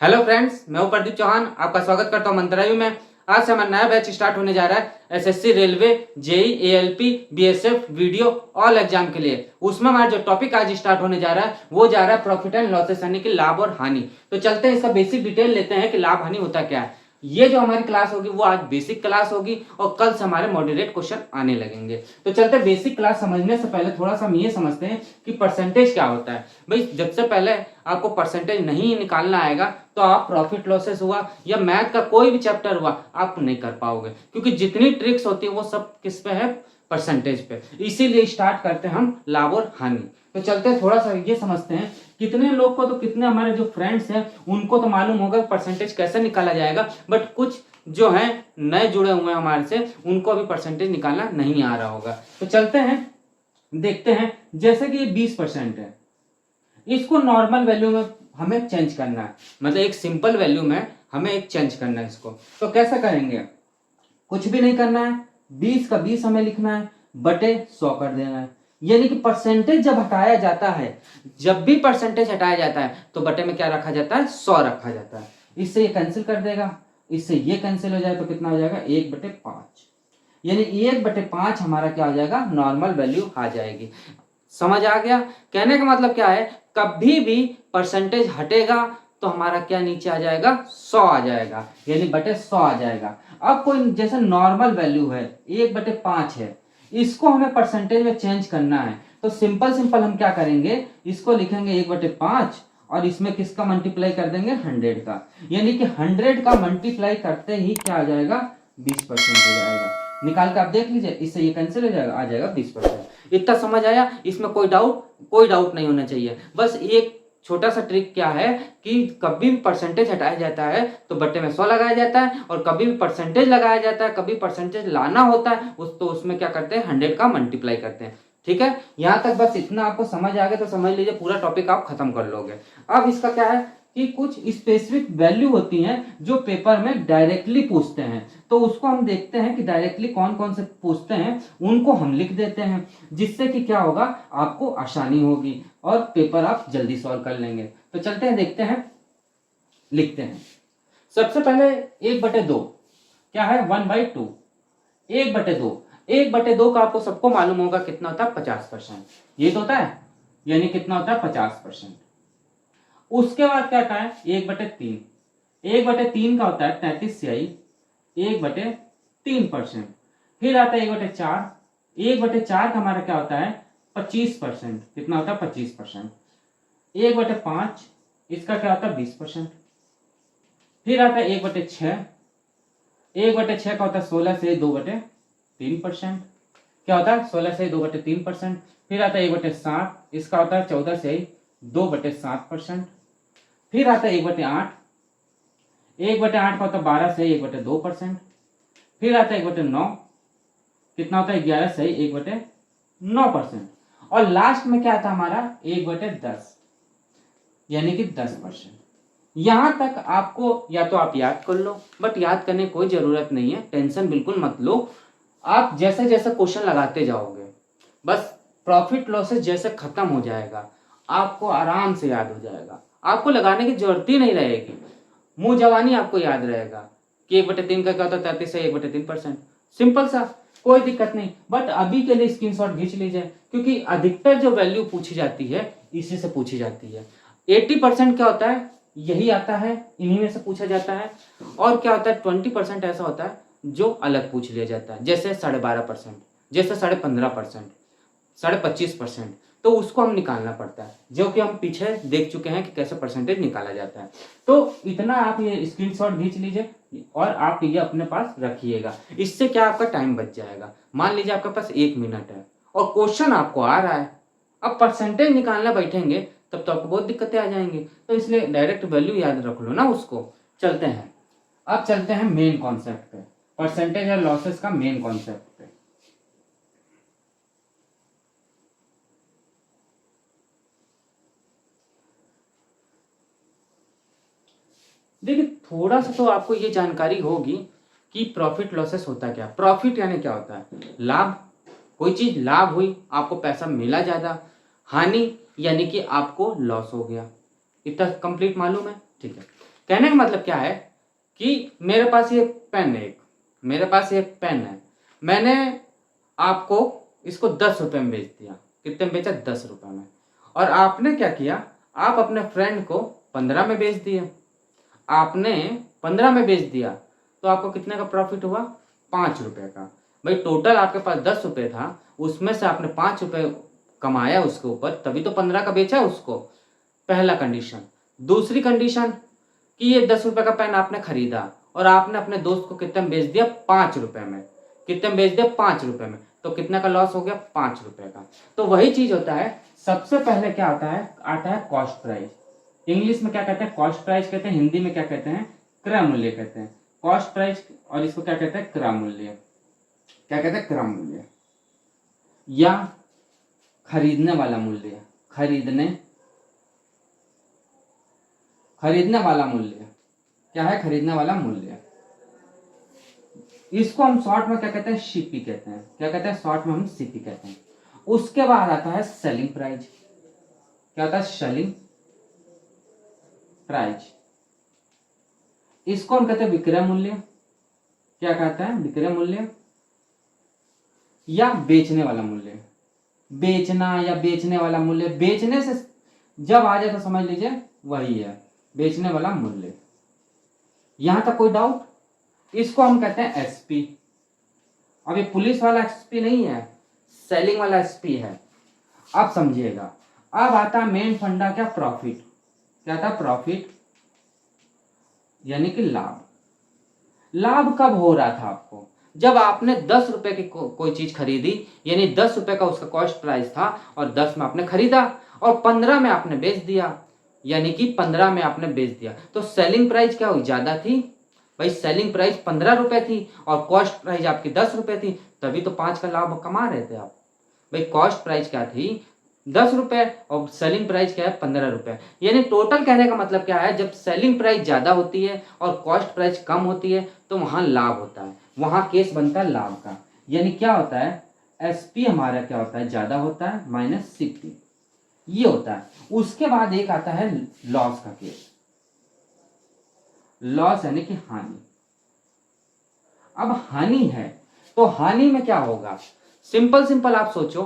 Hello friends, मैं हूं प्रदीप चौहान। आपका स्वागत करता हूं मंत्रालय में। आज से हमारा नया बैच स्टार्ट होने जा रहा है SSC, railway, JE, ALP, BSF, video all exam के लिए। उसमें हमारा जो टॉपिक आज स्टार्ट होने जा रहा है वो जा रहा है प्रॉफिट एंड लॉसेस, यानी कि लाभ और हानि। तो चलते हैं इसका बेसिक डिटेल लेते हैं कि लाभ हानि होता क्या है। ये जो हमारी क्लास होगी वो आज बेसिक क्लास होगी और कल से हमारे मॉडरेट क्वेश्चन आने लगेंगे। तो चलते हैं बेसिक क्लास समझने से पहले थोड़ा सा हम ये समझते हैं कि परसेंटेज क्या होता है। भाई जब से पहले आपको परसेंटेज नहीं निकालना आएगा तो आप प्रॉफिट लॉसेस हुआ या मैथ का कोई भी चैप्टर हुआ आप नहीं कर पाओगे, क्योंकि जितनी ट्रिक्स होती है वो सब किस पे है, परसेंटेज पे। इसीलिए स्टार्ट करते हैं हम लाभ और हानि। तो चलते हैं थोड़ा सा ये समझते हैं कितने लोग को, तो कितने हमारे जो फ्रेंड्स हैं उनको तो मालूम होगा परसेंटेज कैसे निकाला जाएगा, बट कुछ जो है नए जुड़े हुए हैं हमारे से उनको अभी परसेंटेज निकालना नहीं आ रहा होगा। तो चलते हैं देखते हैं। जैसे कि ये 20% है, इसको नॉर्मल वैल्यू में हमें चेंज करना है, मतलब एक सिंपल वैल्यू में हमें एक चेंज करना है इसको। तो कैसे करेंगे? कुछ भी नहीं करना है, 20 का 20 हमें लिखना है, बटे 100 कर देना है। यानी कि परसेंटेज जब हटाया जाता है, जब भी परसेंटेज हटाया जाता है तो बटे में क्या रखा जाता है, 100 रखा जाता है। इससे ये कैंसिल कर देगा, इससे ये कैंसिल हो जाए तो कितना हो जाएगा, 1/5। यानी 1/5 हमारा क्या हो जाएगा, नॉर्मल वैल्यू आ जाएगी। समझ आ गया? कहने का मतलब क्या है, कभी भी परसेंटेज हटेगा तो हमारा क्या नीचे आ जाएगा, 100 आ जाएगा, यानी बटे 100 आ जाएगा। अब कोई जैसे नॉर्मल वैल्यू है 1/5 है, इसको हमें परसेंटेज में चेंज करना है। तो सिंपल हम क्या करेंगे, इसको लिखेंगे 1/5 और इसमें किसका मल्टीप्लाई कर देंगे, 100 का। यानी कि 100 का मल्टीप्लाई करते ही क्या आ जाएगा, 20% हो जाएगा। निकाल के आप देख लीजिए, इससे ये कैंसिल हो जाएगा, आ जाएगा 20%। इतना समझ आया? इसमें कोई डाउट नहीं होना चाहिए। बस एक छोटा सा ट्रिक क्या है कि कभी भी परसेंटेज हटाया जाता है तो बट्टे में 100 लगाया जाता है, और कभी भी परसेंटेज लगाया जाता है, कभी परसेंटेज लाना होता है तो उसमें क्या करते हैं, 100 का मल्टीप्लाई करते हैं। ठीक है, यहां तक बस इतना आपको समझ आ गया तो समझ लीजिए पूरा टॉपिक आप खत्म कर लोगे। अब इसका क्या है कि कुछ स्पेसिफिक वैल्यू होती हैं जो पेपर में डायरेक्टली पूछते हैं, तो उसको हम देखते हैं कि डायरेक्टली कौन कौन से पूछते हैं, उनको हम लिख देते हैं, जिससे कि क्या होगा, आपको आसानी होगी और पेपर आप जल्दी सॉल्व कर लेंगे। तो चलते हैं देखते हैं, लिखते हैं। सबसे पहले 1/2 क्या है, 1/2। 1/2, 1/2 का आपको सबको मालूम होगा कितना होता है, 50%। ये तो होता है, यानी कितना होता है, 50%। उसके बाद क्या आता है, 1/3। 1/3 का होता है 33/6, 1/3%। फिर आता है 1/4। 1/4 का हमारा क्या होता है, 25%। कितना होता है, 25%। 1/5, इसका क्या होता है, 20%। फिर आता है 1/6। 1/6 का होता है 16 से 2/3%। क्या होता है, 16 से 2/3%। फिर आता है 1/7, इसका होता है 14 से 2/7%। फिर आता है 1/8। 1/8 का होता है 12 से 1/2%। फिर आता है 1/9, कितना होता है, 11 से 1/9%। और लास्ट में क्या आता है हमारा, 1/10, यानी कि 10%। यहां तक आपको या तो आप याद कर लो, बट याद करने की कोई जरूरत नहीं है, टेंशन बिल्कुल मत लो। आप जैसे जैसे क्वेश्चन लगाते जाओगे, बस प्रॉफिट लॉसेस जैसे खत्म हो जाएगा आपको आराम से याद हो जाएगा, आपको लगाने की जरूरत ही नहीं रहेगी। मुंह जवानी आपको याद रहेगा कि 1/3 का क्या होता है, 33 से 1/3%। सिंपल सा, कोई दिक्कत नहीं। बट अभी के लिए स्क्रीनशॉट खींच लीजिए, क्योंकि अधिकतर जो वैल्यू पूछी जाती है इसी से पूछी जाती है। 80% क्या होता है, यही आता है, इन्हीं में से पूछा जाता है। और क्या होता है, 20% ऐसा होता है जो अलग पूछ लिया जाता है, जैसे 12.5%, जैसे 15.5%, 25%। तो उसको हम निकालना पड़ता है, जो कि हम पीछे देख चुके हैं कि कैसे परसेंटेज निकाला जाता है। तो इतना आप ये स्क्रीनशॉट खींच लीजिए और आप ये अपने पास रखिएगा। इससे क्या आपका टाइम बच जाएगा। मान लीजिए आपके पास 1 मिनट है और क्वेश्चन आपको आ रहा है, अब परसेंटेज निकालना बैठेंगे तब तो आपको बहुत दिक्कतें आ जाएंगी। तो इसलिए डायरेक्ट वैल्यू याद रख लो ना उसको। चलते हैं, अब चलते हैं मेन कॉन्सेप्ट पे, परसेंटेज और लॉसेस का मेन कॉन्सेप्ट पे। देखिए थोड़ा सा तो आपको ये जानकारी होगी कि प्रॉफिट लॉसेस होता क्या। प्रॉफिट यानी क्या होता है, लाभ। कोई चीज लाभ हुई, आपको पैसा मिला ज्यादा। हानि यानी कि आपको लॉस हो गया। इतना कंप्लीट मालूम है? ठीक है। कहने का मतलब क्या है कि मेरे पास ये पेन है, मेरे पास ये पेन है, मैंने आपको इसको 10 रुपये में बेच दिया। कितने में बेचा? 10 रुपये में। और आपने क्या किया, आप अपने फ्रेंड को 15 में बेच दिए। आपने 15 में बेच दिया तो आपको कितने का प्रॉफिट हुआ? 5 रुपये का। भाई टोटल आपके पास 10 रुपये था, उसमें से आपने 5 रुपये कमाया उसके ऊपर, तभी तो 15 का बेचा उसको। पहला कंडीशन। दूसरी कंडीशन कि ये 10 रुपये का पेन आपने खरीदा और आपने अपने दोस्त को कितने में बेच दिया? 5 रुपये में। कितने में बेच दिया? 5 रुपये में। तो कितना का लॉस हो गया? 5 रुपये का। तो वही चीज होता है, सबसे पहले क्या आता है कॉस्ट प्राइस। इंग्लिश में क्या कहते हैं? कॉस्ट प्राइस कहते हैं। हिंदी में क्या कहते हैं? क्रय मूल्य कहते हैं। कॉस्ट प्राइस, और इसको क्या कहते हैं? क्रय मूल्य। क्या कहते हैं? क्रय मूल्य या खरीदने वाला मूल्य। खरीदने वाला मूल्य क्या है? खरीदने वाला मूल्य। इसको हम शॉर्ट में क्या कहते हैं? सीपी कहते हैं। क्या कहते हैं? शॉर्ट में हम सीपी कहते हैं। उसके बाद आता है सेलिंग प्राइस। क्या होता है? Selling price. इसको हम कहते हैं विक्रय मूल्य। क्या कहते हैं? विक्रय मूल्य या बेचने वाला मूल्य। बेचना या बेचने वाला मूल्य, बेचने से जब आ जाए तो समझ लीजिए वही है बेचने वाला मूल्य। यहां तक कोई डाउट? इसको हम कहते हैं एसपी। अब ये पुलिस वाला एसपी नहीं है, सेलिंग वाला एसपी है। अब समझिएगा। अब आता है मेन फंडा, क्या? प्रॉफिट। क्या था? प्रॉफिट यानी कि लाभ। लाभ कब हो रहा था आपको? जब आपने 10 रुपए की कोई चीज खरीदी, यानी 10 रुपए का उसका कॉस्ट प्राइस था और 10 में आपने खरीदा और 15 में आपने बेच दिया, यानी कि 15 में आपने बेच दिया, तो सेलिंग प्राइस क्या हुई? ज्यादा थी। भाई सेलिंग प्राइस 15 रुपए थी और कॉस्ट प्राइस आपकी 10 रुपए थी, तभी तो 5 का लाभ कमा रहे थे आप। भाई कॉस्ट प्राइस क्या थी? 10 रुपए और सेलिंग प्राइस क्या है? 15 रुपए। यानी टोटल कहने का मतलब क्या है, जब सेलिंग प्राइस ज्यादा होती है और कॉस्ट प्राइस कम होती है तो वहां लाभ होता है, वहां केस बनता है लाभ का। यानी क्या होता है? एसपी हमारा क्या होता है? ज्यादा होता है माइनस सीपी, ये होता है। उसके बाद एक आता है लॉस का केस। लॉस यानी कि हानि। अब हानि है तो हानि में क्या होगा? सिंपल आप सोचो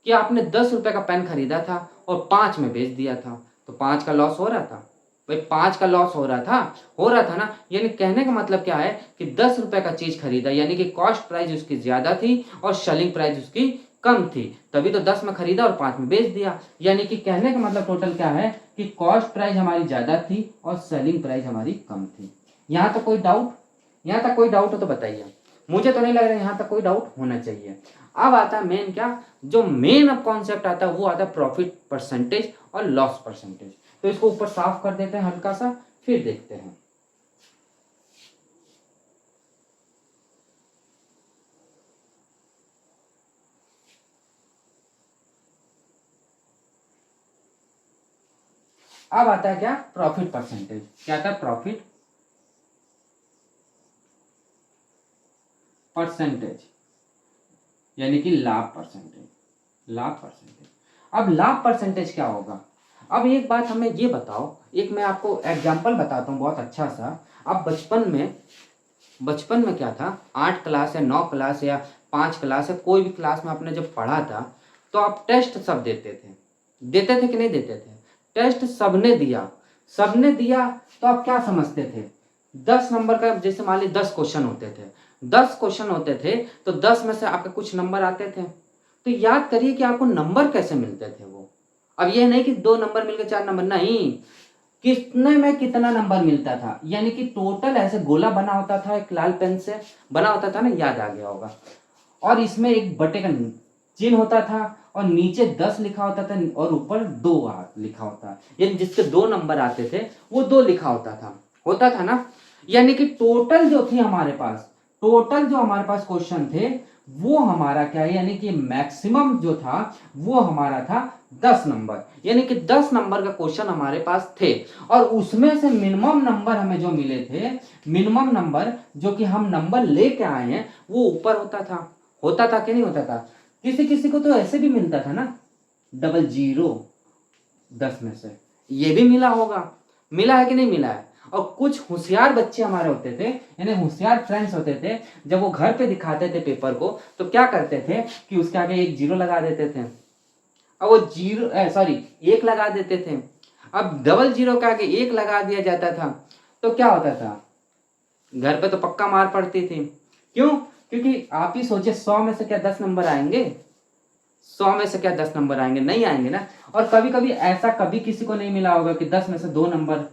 कि आपने 10 रुपए का पेन खरीदा था और 5 में बेच दिया था, तो 5 का लॉस हो रहा था। भाई 5 का लॉस हो रहा था ना। यानी कहने का मतलब क्या है कि 10 रुपए का चीज खरीदा, यानी कि कॉस्ट प्राइस उसकी ज्यादा थी और सेलिंग प्राइस उसकी कम थी, तभी तो 10 में खरीदा और 5 में बेच दिया। यानी कि कहने का मतलब टोटल क्या है कि कॉस्ट प्राइस हमारी ज्यादा थी और सेलिंग प्राइस हमारी कम थी। यहाँ तक कोई डाउट? यहाँ तक कोई डाउट हो तो बताइए। मुझे तो नहीं लग रहा यहाँ तक कोई डाउट होना चाहिए। अब आता है मेन, क्या जो मेन अब कॉन्सेप्ट आता है वो आता है प्रॉफिट परसेंटेज और लॉस परसेंटेज। तो इसको ऊपर साफ कर देते हैं हल्का सा, फिर देखते हैं। अब आता है क्या? Profit percentage. क्या आता है? प्रॉफिट परसेंटेज यानी कि लाभ परसेंटेज। लाभ परसेंटेज। अब लाभ परसेंटेज क्या होगा? अब एक बात हमें ये बताओ, एक मैं आपको एग्जांपल बताता हूँ बहुत अच्छा सा। अब बचपन में क्या था, 8 क्लास या 9 क्लास या 5 क्लास या कोई भी क्लास में आपने जब पढ़ा था तो आप टेस्ट सब देते थे कि नहीं देते थे? टेस्ट सबने दिया तो आप क्या समझते थे? 10 नंबर का, जैसे मान ली 10 क्वेश्चन होते थे, 10 क्वेश्चन होते थे तो 10 में से आपके कुछ नंबर आते थे। तो याद करिए कि आपको नंबर कैसे मिलते थे वो। अब ये नहीं कि 2 नंबर मिलकर 4 नंबर, नहीं, कितने में कितना नंबर मिलता था, यानी कि टोटल ऐसे गोला बना होता था, एक लाल पेन से बना होता था ना, याद आ गया होगा। और इसमें एक बटे का चिन्ह होता था और नीचे 10 लिखा होता था और ऊपर 2 लिखा होता, यानी जिसके 2 नंबर आते थे वो 2 लिखा होता था ना। यानी कि टोटल जो हमारे पास क्वेश्चन थे वो हमारा क्या है, यानी कि मैक्सिमम जो था वो हमारा था 10 नंबर, यानी कि 10 नंबर का क्वेश्चन हमारे पास थे। और उसमें से मिनिमम नंबर हमें जो मिले थे, मिनिमम नंबर जो कि हम नंबर लेके आए हैं, वो ऊपर होता था कि नहीं होता था? किसी किसी को तो ऐसे भी मिलता था ना, 00 10 में से, ये भी मिला होगा, मिला है कि नहीं मिला है? और कुछ होशियार बच्चे हमारे होते थे, यानी होशियार फ्रेंड्स होते थे, जब वो घर पे दिखाते थे पेपर को तो क्या करते थे कि उसके आगे एक जीरो लगा देते थे, और वो एक लगा देते थे। अब डबल जीरो के आगे एक लगा दिया जाता था तो क्या होता था, घर पे तो पक्का मार पड़ती थी। क्यों? क्योंकि आप ही सोचिए 100 में से क्या 10 नंबर आएंगे? 100 में से क्या 10 नंबर आएंगे? नहीं आएंगे ना। और कभी कभी ऐसा कभी किसी को नहीं मिला होगा कि 10 में से 2 नंबर,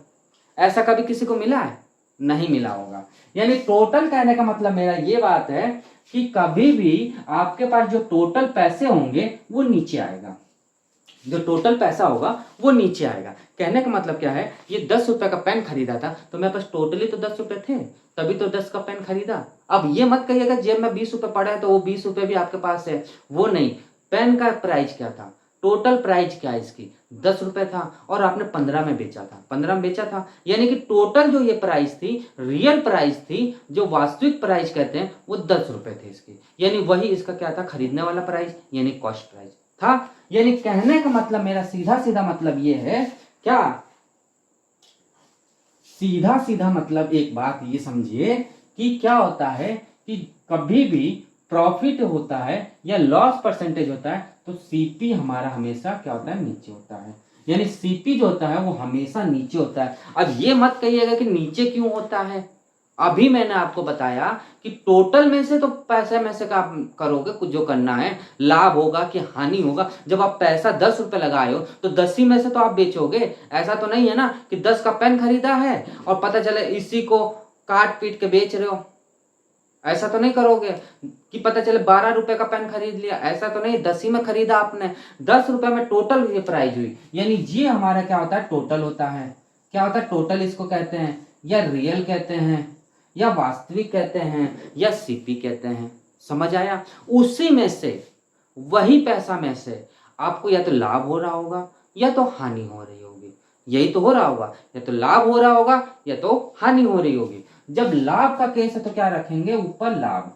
ऐसा कभी किसी को मिला है? नहीं मिला होगा। यानी टोटल कहने का मतलब मेरा ये बात है कि कभी भी आपके पास जो टोटल पैसे होंगे वो नीचे आएगा, जो टोटल पैसा होगा वो नीचे आएगा। कहने का मतलब क्या है, ये 10 रुपए का पेन खरीदा था तो मेरे पास टोटली तो 10 रुपए थे, तभी तो 10 का पेन खरीदा। अब ये मत कहिएगा जेब में 20 रुपए पड़ा है तो वो 20 रुपए भी आपके पास है, वो नहीं। पेन का प्राइस क्या था, टोटल प्राइस क्या है इसकी, 10 रुपए था और आपने 15 में बेचा था, 15 में बेचा था, यानी कि टोटल जो ये प्राइस थी, रियल प्राइस थी, जो वास्तविक प्राइस कहते हैं, वो 10 रुपए थे इसकी। यानी वही इसका क्या था, खरीदने वाला प्राइस, यानी कॉस्ट प्राइस था। यानी कहने का मतलब मेरा सीधा सीधा मतलब ये है, क्या सीधा सीधा मतलब एक बात ये समझिए कि क्या होता है कि कभी भी प्रॉफिट होता है या लॉस परसेंटेज होता है तो सीपी हमारा हमेशा क्या होता है, नीचे होता है। यानी सीपी जो होता है वो हमेशा नीचे होता है। अब ये मत कहिएगा कि नीचे क्यों होता है, अभी मैंने आपको बताया कि टोटल में से तो पैसे में से आप करोगे, कुछ जो करना है, लाभ होगा कि हानि होगा। जब आप पैसा 10 रुपए लगाए हो तो 10 ही में से तो आप बेचोगे। ऐसा तो नहीं है ना कि 10 का पेन खरीदा है और पता चले इसी को काट पीट के बेच रहे हो, ऐसा तो नहीं करोगे। कि पता चले 12 रुपए का पेन खरीद लिया, ऐसा तो नहीं, 10 ही में खरीदा आपने, 10 रुपए में टोटल ये प्राइस हुई। यानी ये हमारा क्या होता है, टोटल होता है। क्या होता है, टोटल इसको कहते हैं, या रियल कहते हैं, या वास्तविक कहते हैं, या सीपी कहते हैं। समझ आया? उसी में से, वही पैसा में से आपको या तो लाभ हो रहा होगा या तो हानि हो रही होगी। यही तो हो रहा होगा, या तो लाभ हो रहा होगा या तो हानि हो रही होगी। जब लाभ का केस है तो क्या रखेंगे, ऊपर लाभ,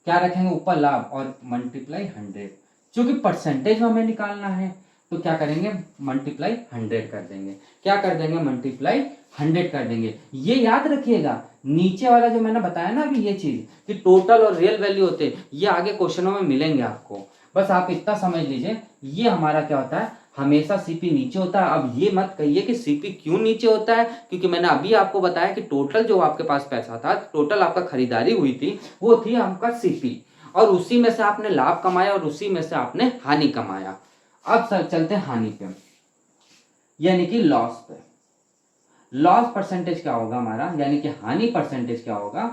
क्या रखेंगे, ऊपर लाभ, और मल्टीप्लाई 100। क्योंकि परसेंटेज में हमें निकालना है तो क्या करेंगे, मल्टीप्लाई 100 कर देंगे। क्या कर देंगे, मल्टीप्लाई 100 कर देंगे। ये याद रखिएगा, नीचे वाला जो मैंने बताया ना अभी, ये चीज कि टोटल और रियल वैल्यू होते हैं, ये आगे क्वेश्चनों में मिलेंगे आपको। बस आप इतना समझ लीजिए, ये हमारा क्या होता है, हमेशा सीपी नीचे होता है। अब ये मत कहिए कि सीपी क्यों नीचे होता है, क्योंकि मैंने अभी आपको बताया कि टोटल जो आपके पास पैसा था, टोटल आपका खरीदारी हुई थी, वो थी आपका सीपी, और उसी में से आपने लाभ कमाया और उसी में से आपने हानि कमाया। अब सर चलते हैं हानि पे, यानी कि लॉस पे। लॉस परसेंटेज क्या होगा हमारा, यानी कि हानि परसेंटेज क्या होगा,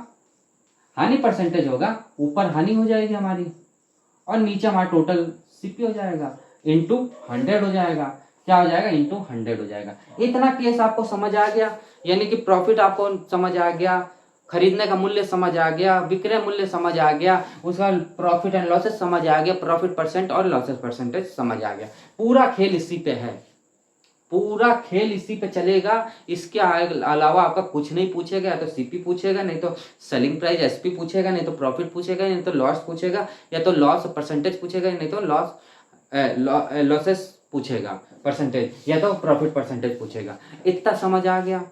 हानि परसेंटेज होगा, ऊपर हानि हो जाएगी हमारी और नीचे हमारा टोटल सीपी हो जाएगा, इंटू 100 हो जाएगा। क्या हो जाएगा, इंटू 100 हो जाएगा। इतना केस आपको समझ आ गया, यानी कि प्रॉफिट आपको समझ आ गया, खरीदने का मूल्य समझ आ गया, विक्रय मूल्य समझ आ गया, उसका प्रॉफिट एंड लॉसेस समझ आ गया, प्रॉफिट परसेंट और लॉसेस परसेंटेज समझ आ गया। पूरा खेल इसी पे है, पूरा खेल इसी पे चलेगा। इसके अलावा आपका कुछ नहीं पूछेगा, या तो सीपी पूछेगा, नहीं तो सेलिंग प्राइस एसपी पूछेगा, नहीं तो प्रॉफिट पूछेगा, नहीं तो लॉस पूछेगा, या तो लॉस परसेंटेज पूछेगा, नहीं तो लॉसेस पूछेगा परसेंटेज, या तो प्रॉफिट परसेंटेज पूछेगा। इतना समझ आ गया,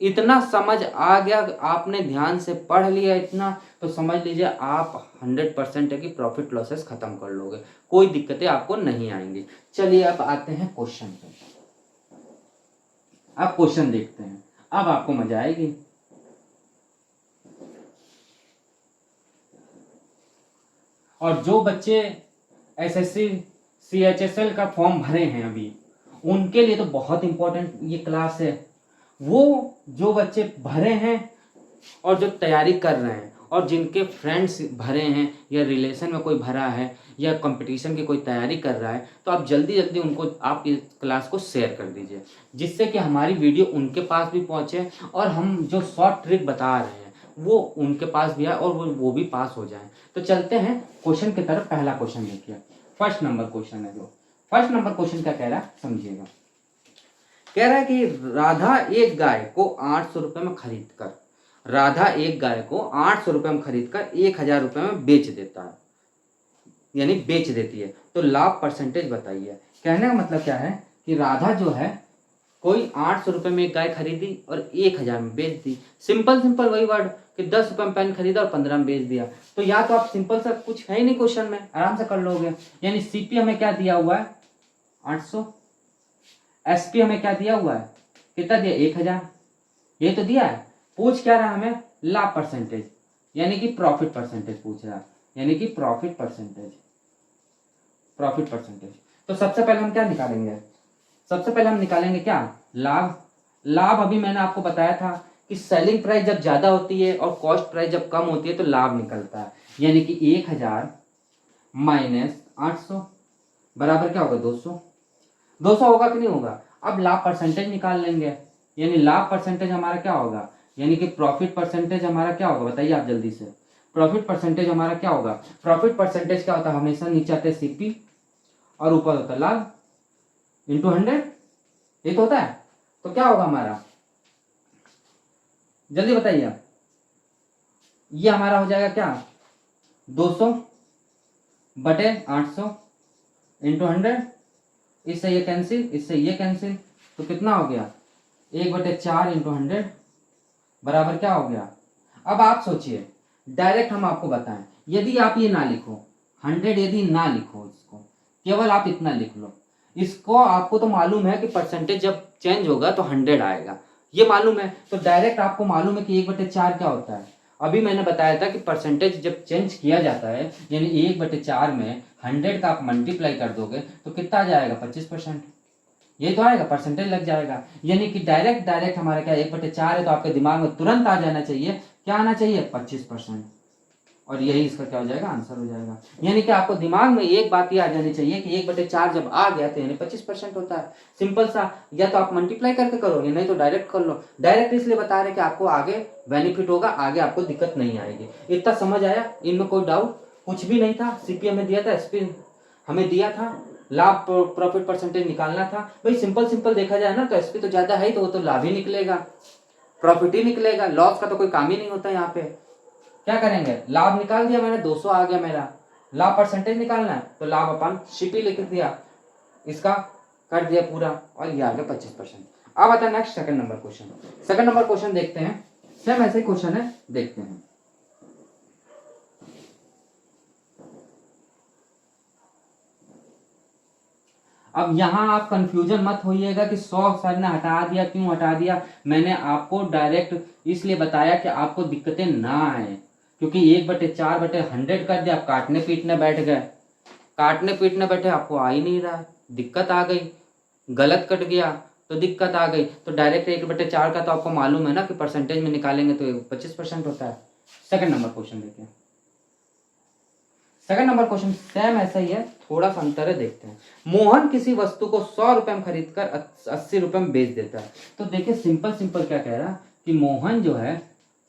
इतना समझ आ गया, आपने ध्यान से पढ़ लिया इतना, तो समझ लीजिए आप 100% है कि प्रॉफिट लॉसेस खत्म कर लोगे, कोई दिक्कतें आपको नहीं आएंगी। चलिए अब आते हैं क्वेश्चन पे। अब क्वेश्चन देखते हैं, अब आपको मजा आएगी। और जो बच्चे एसएससी सीएचएसएल का फॉर्म भरे हैं अभी, उनके लिए तो बहुत इंपॉर्टेंट ये क्लास है। वो जो बच्चे भरे हैं और जो तैयारी कर रहे हैं, और जिनके फ्रेंड्स भरे हैं, या रिलेशन में कोई भरा है, या कंपटीशन की कोई तैयारी कर रहा है, तो आप जल्दी जल्दी उनको आप इस क्लास को शेयर कर दीजिए, जिससे कि हमारी वीडियो उनके पास भी पहुंचे और हम जो शॉर्ट ट्रिक बता रहे हैं वो उनके पास भी आए और वो भी पास हो जाए। तो चलते हैं क्वेश्चन की तरफ। पहला क्वेश्चन देखिए, फर्स्ट नंबर क्वेश्चन है। जो फर्स्ट नंबर क्वेश्चन क्या कह रहा है समझिएगा। कह रहा है कि राधा एक गाय को 800 रुपए में खरीद कर, राधा एक गाय को 800 रुपए में खरीद कर 1000 रुपए में बेच देता है, यानी बेच देती है, तो लाभ परसेंटेज बताइए। कहने का मतलब क्या है कि राधा जो है कोई 800 रुपये में एक गाय खरीदी और 1000 में बेच दी। सिंपल सिंपल वही वर्ड कि 10 रुपये में पेन खरीदा और 15 में बेच दिया। तो या तो आप सिंपल सा कुछ है ही नहीं क्वेश्चन में, आराम से कर लोगे। यानी सीपी हमें क्या दिया हुआ है 800, एसपी हमें क्या दिया हुआ है, कितना दिया 1000, ये तो दिया है। पूछ क्या रहा हमें, लाभ परसेंटेज यानी कि प्रॉफिट परसेंटेज पूछ रहा है, यानी कि प्रॉफिट परसेंटेज। तो सबसे पहले हम क्या निकालेंगे, सबसे पहले हम निकालेंगे क्या, लाभ। लाभ अभी मैंने आपको बताया था कि सेलिंग प्राइस जब ज्यादा होती है और कॉस्ट प्राइस जब कम होती है तो लाभ निकलता है। यानी कि 1000 माइनस 800 बराबर क्या होगा 200। 200 होगा कि नहीं होगा। अब लाभ परसेंटेज निकाल लेंगे, यानी लाभ परसेंटेज हमारा क्या होगा, यानी कि प्रॉफिट परसेंटेज हमारा क्या होगा, बताइए आप जल्दी से। प्रॉफिट परसेंटेज हमारा क्या होगा, प्रॉफिट परसेंटेज क्या होता है, हमेशा नीचे आते सीपी और ऊपर होता है लाभ इंटू 100, ये तो होता है। तो क्या होगा हमारा, जल्दी बताइए आप। ये हमारा हो जाएगा क्या 200 बटे 800 इंटू 100, इससे ये कैंसिल, इससे ये कैंसिल, तो कितना हो गया 1/4 इंटू 100 बराबर क्या हो गया। अब आप सोचिए, डायरेक्ट हम आपको बताएं, यदि आप ये ना लिखो 100, यदि ना लिखो इसको, केवल आप इतना लिख लो, इसको आपको तो मालूम है कि परसेंटेज जब चेंज होगा तो 100 आएगा, ये मालूम है। तो डायरेक्ट आपको मालूम है कि 1/4 क्या होता है। अभी मैंने बताया था कि परसेंटेज जब चेंज किया जाता है, यानी 1/4 में 100 का आप मल्टीप्लाई कर दोगे तो कितना आ जाएगा 25%, ये तो आएगा, परसेंटेज लग जाएगा। यानी कि डायरेक्ट हमारा क्या 1/4 है, तो आपके दिमाग में तुरंत आ जाना चाहिए, क्या आना चाहिए 25%, और यही इसका क्या हो जाएगा आंसर हो जाएगा। यानी कि आपको दिमाग में एक बात ही आ जानी चाहिए कि 1/4 जब आ गया तो यानी 25% होता है। सिंपल सा, या तो आप मल्टीप्लाई करके करो या नहीं तो डायरेक्ट कर लो। डायरेक्ट इसलिए बता रहे कि आपको आगे बेनिफिट होगा, आगे आपको दिक्कत नहीं आएगी। इतना समझ आया, इनमें कोई डाउट कुछ भी नहीं था। सीपीएम में दिया था, एसपी हमें दिया था, लाभ प्रॉफिट परसेंटेज निकालना था। भाई सिंपल देखा जाए ना तो एसपी तो ज्यादा है ही, तो वो तो लाभ ही निकलेगा, प्रॉफिट ही निकलेगा, लॉस का तो कोई काम ही नहीं होता यहाँ पे। क्या करेंगे, लाभ निकाल दिया मैंने, 200 आ गया मेरा, लाभ परसेंटेज निकालना है तो लाभ अपन सीपी लिख दिया, इसका कर दिया पूरा, और ये आ गया 25%। अब आता है next second number question. Second number question देखते हैं, सेम ऐसे ही क्वेश्चन है, देखते हैं। अब यहाँ आप कंफ्यूजन मत होइएगा कि 100 सर ने हटा दिया, क्यों हटा दिया। मैंने आपको डायरेक्ट इसलिए बताया कि आपको दिक्कतें ना आए, क्योंकि 1/4/100 कर दिया, आप काटने पीटने बैठ गए, काटने पीटने बैठे, आपको आ ही नहीं रहा है, दिक्कत आ गई, गलत कट गया तो दिक्कत आ गई। तो डायरेक्ट 1/4 का तो आपको मालूम है ना कि परसेंटेज में निकालेंगे तो 25% होता है। सेकंड नंबर क्वेश्चन देखिए, सेकंड नंबर क्वेश्चन सेम ऐसा ही है, थोड़ा सा अंतर है, देखते हैं। मोहन किसी वस्तु को 100 रुपए में खरीद कर 80 रुपए में बेच देता है। तो देखिए सिंपल क्या कह रहा है कि मोहन जो है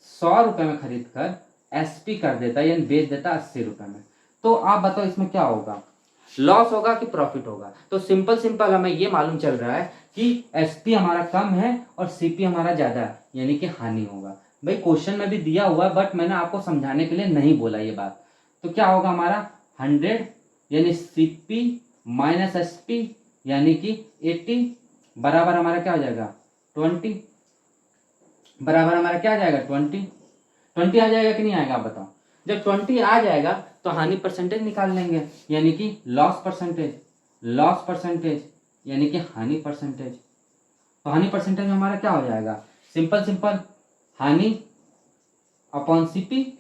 100 रुपए में खरीद कर एसपी कर देता है, यानी बेच देता है 80 रुपए में। तो आप बताओ इसमें क्या होगा, लॉस होगा कि प्रॉफिट होगा। तो सिंपल हमें ये मालूम चल रहा है कि एसपी हमारा कम है और सीपी हमारा ज्यादा है, यानी कि हानि होगा। भाई क्वेश्चन में भी दिया हुआ है, बट मैंने आपको समझाने के लिए नहीं बोला ये बात। तो क्या होगा हमारा 100 यानी सीपी माइनस एसपी यानी कि 80 बराबर हमारा क्या हो जाएगा 20, बराबर हमारा क्या आ जाएगा 20 आ जाएगा कि नहीं आएगा, आप बताओ। जब 20 आ जाएगा तो हानि परसेंटेज निकाल लेंगे, यानी कि लॉस परसेंटेज यानी कि हानि परसेंटेज। तो हानि परसेंटेज में हमारा क्या हो जाएगा, सिंपल हानि अपॉन सीपी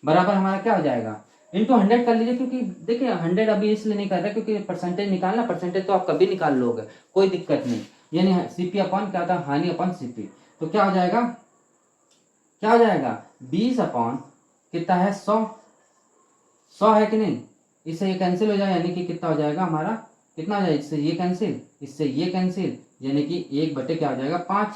बराबर हमारा क्या हो जाएगा इंटू 100 कर लीजिए, क्योंकि देखिए 100 अभी इसलिए नहीं कर रहे क्योंकि परसेंटेज निकालना, परसेंटेज तो आप कभी निकाल लोगे, कोई दिक्कत नहीं। यानी सीपी अपॉन क्या होता है, हानि अपॉन सीपी। तो क्या हो जाएगा, 20 अपॉन कितना है 100 है कि नहीं, इससे ये कैंसिल हो जाए, यानी कि कितना हो जाएगा हमारा, कितना हो जाएगा, इससे ये कैंसिल, इससे ये कैंसिल, यानी कि 1/, क्या हो जाएगा 5,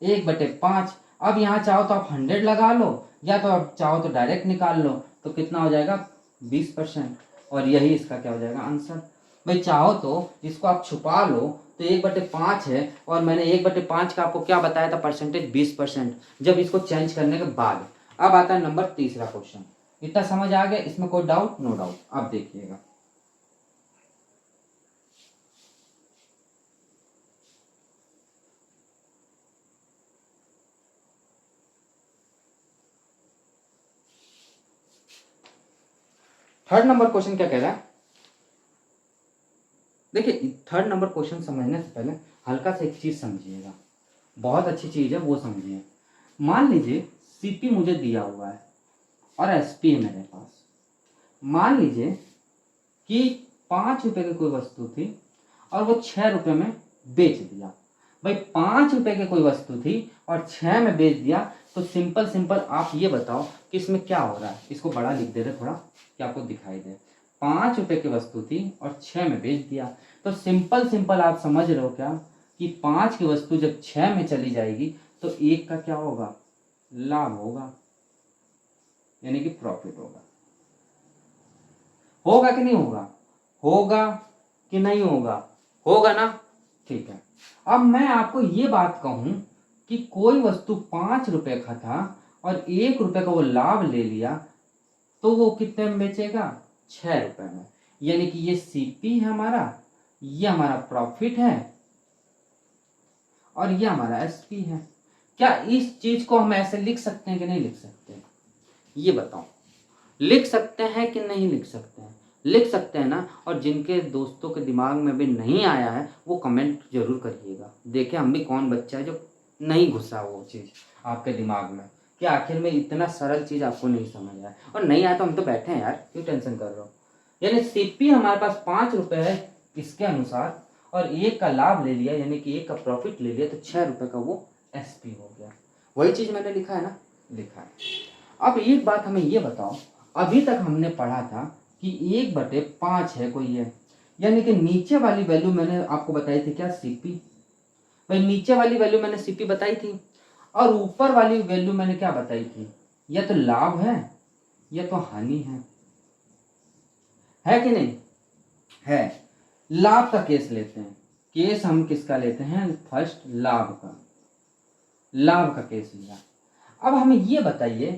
1/5। अब यहाँ चाहो तो आप 100 लगा लो, या तो आप चाहो तो डायरेक्ट निकाल लो, तो कितना हो जाएगा 20%, और यही इसका क्या हो जाएगा आंसर। भाई चाहो तो इसको आप छुपा लो, तो 1/5 है, और मैंने 1/5 का आपको क्या बताया था परसेंटेज 20%, जब इसको चेंज करने के बाद। अब आता है नंबर तीसरा क्वेश्चन। इतना समझ आ गया, इसमें कोई डाउट, नो डाउट। अब देखिएगा थर्ड नंबर क्वेश्चन क्या कह रहा है, देखिए थर्ड नंबर क्वेश्चन समझने से पहले हल्का सा एक चीज समझिएगा, बहुत अच्छी चीज है वो समझिए। मान लीजिए सीपी मुझे दिया हुआ है और एसपी है मेरे पास। मान लीजिए कि 5 रुपए की कोई वस्तु थी और वो 6 रुपए में बेच दिया। भाई 5 रुपए की कोई वस्तु थी और 6 में बेच दिया, तो सिंपल सिंपल आप ये बताओ कि इसमें क्या हो रहा है। इसको बड़ा लिख दे रहे थोड़ा कि आपको दिखाई दे। 5 रुपए की वस्तु थी और 6 में बेच दिया, तो सिंपल सिंपल आप समझ रहे हो क्या कि 5 की वस्तु जब 6 में चली जाएगी तो 1 का क्या होगा, लाभ होगा, यानी कि प्रॉफिट होगा। होगा कि नहीं होगा, होगा कि नहीं होगा, होगा ना। ठीक है, अब मैं आपको ये बात कहूं कि कोई वस्तु 5 रुपए का था और 1 रुपए का वो लाभ ले लिया, तो वो कितने में बेचेगा, 6 रुपए में। यानी कि ये सीपी है हमारा, ये हमारा प्रॉफिट है और ये हमारा एसपी है। क्या इस चीज को हम ऐसे लिख सकते हैं कि नहीं लिख सकते, ये बताओ। लिख सकते हैं कि नहीं लिख सकते हैं, लिख सकते हैं ना। और जिनके दोस्तों के दिमाग में भी नहीं आया है वो कमेंट जरूर करिएगा। देखिए हम भी कौन बच्चा है जो नहीं घुसा वो चीज़ आपके दिमाग में कि आखिर में इतना सरल चीज़ आपको नहीं समझ आया। और नहीं आया तो हम तो बैठे हैं यार, क्यों टेंशन कर रहे हो। यानी सीपी हमारे पास 5 रुपए है इसके अनुसार, और 1 का लाभ ले लिया यानी कि 1 का प्रॉफिट ले लिया, तो 6 रुपए का वो एसपी हो गया। वही चीज़ मैंने लिखा है ना, लिखा है। अब एक बात हमें ये बताओ, अभी तक हमने पढ़ा था कि 1/5 है कोई है, यानी कि नीचे वाली वैल्यू मैंने आपको बताई थी क्या, सीपी। भाई नीचे वाली वैल्यू मैंने सीपी बताई थी और ऊपर वाली वैल्यू मैंने क्या बताई थी, या तो लाभ है या तो हानि है कि नहीं है। लाभ का केस लेते हैं, केस हम किसका लेते हैं, फर्स्ट लाभ का, लाभ का केस लिया। अब हमें ये बताइए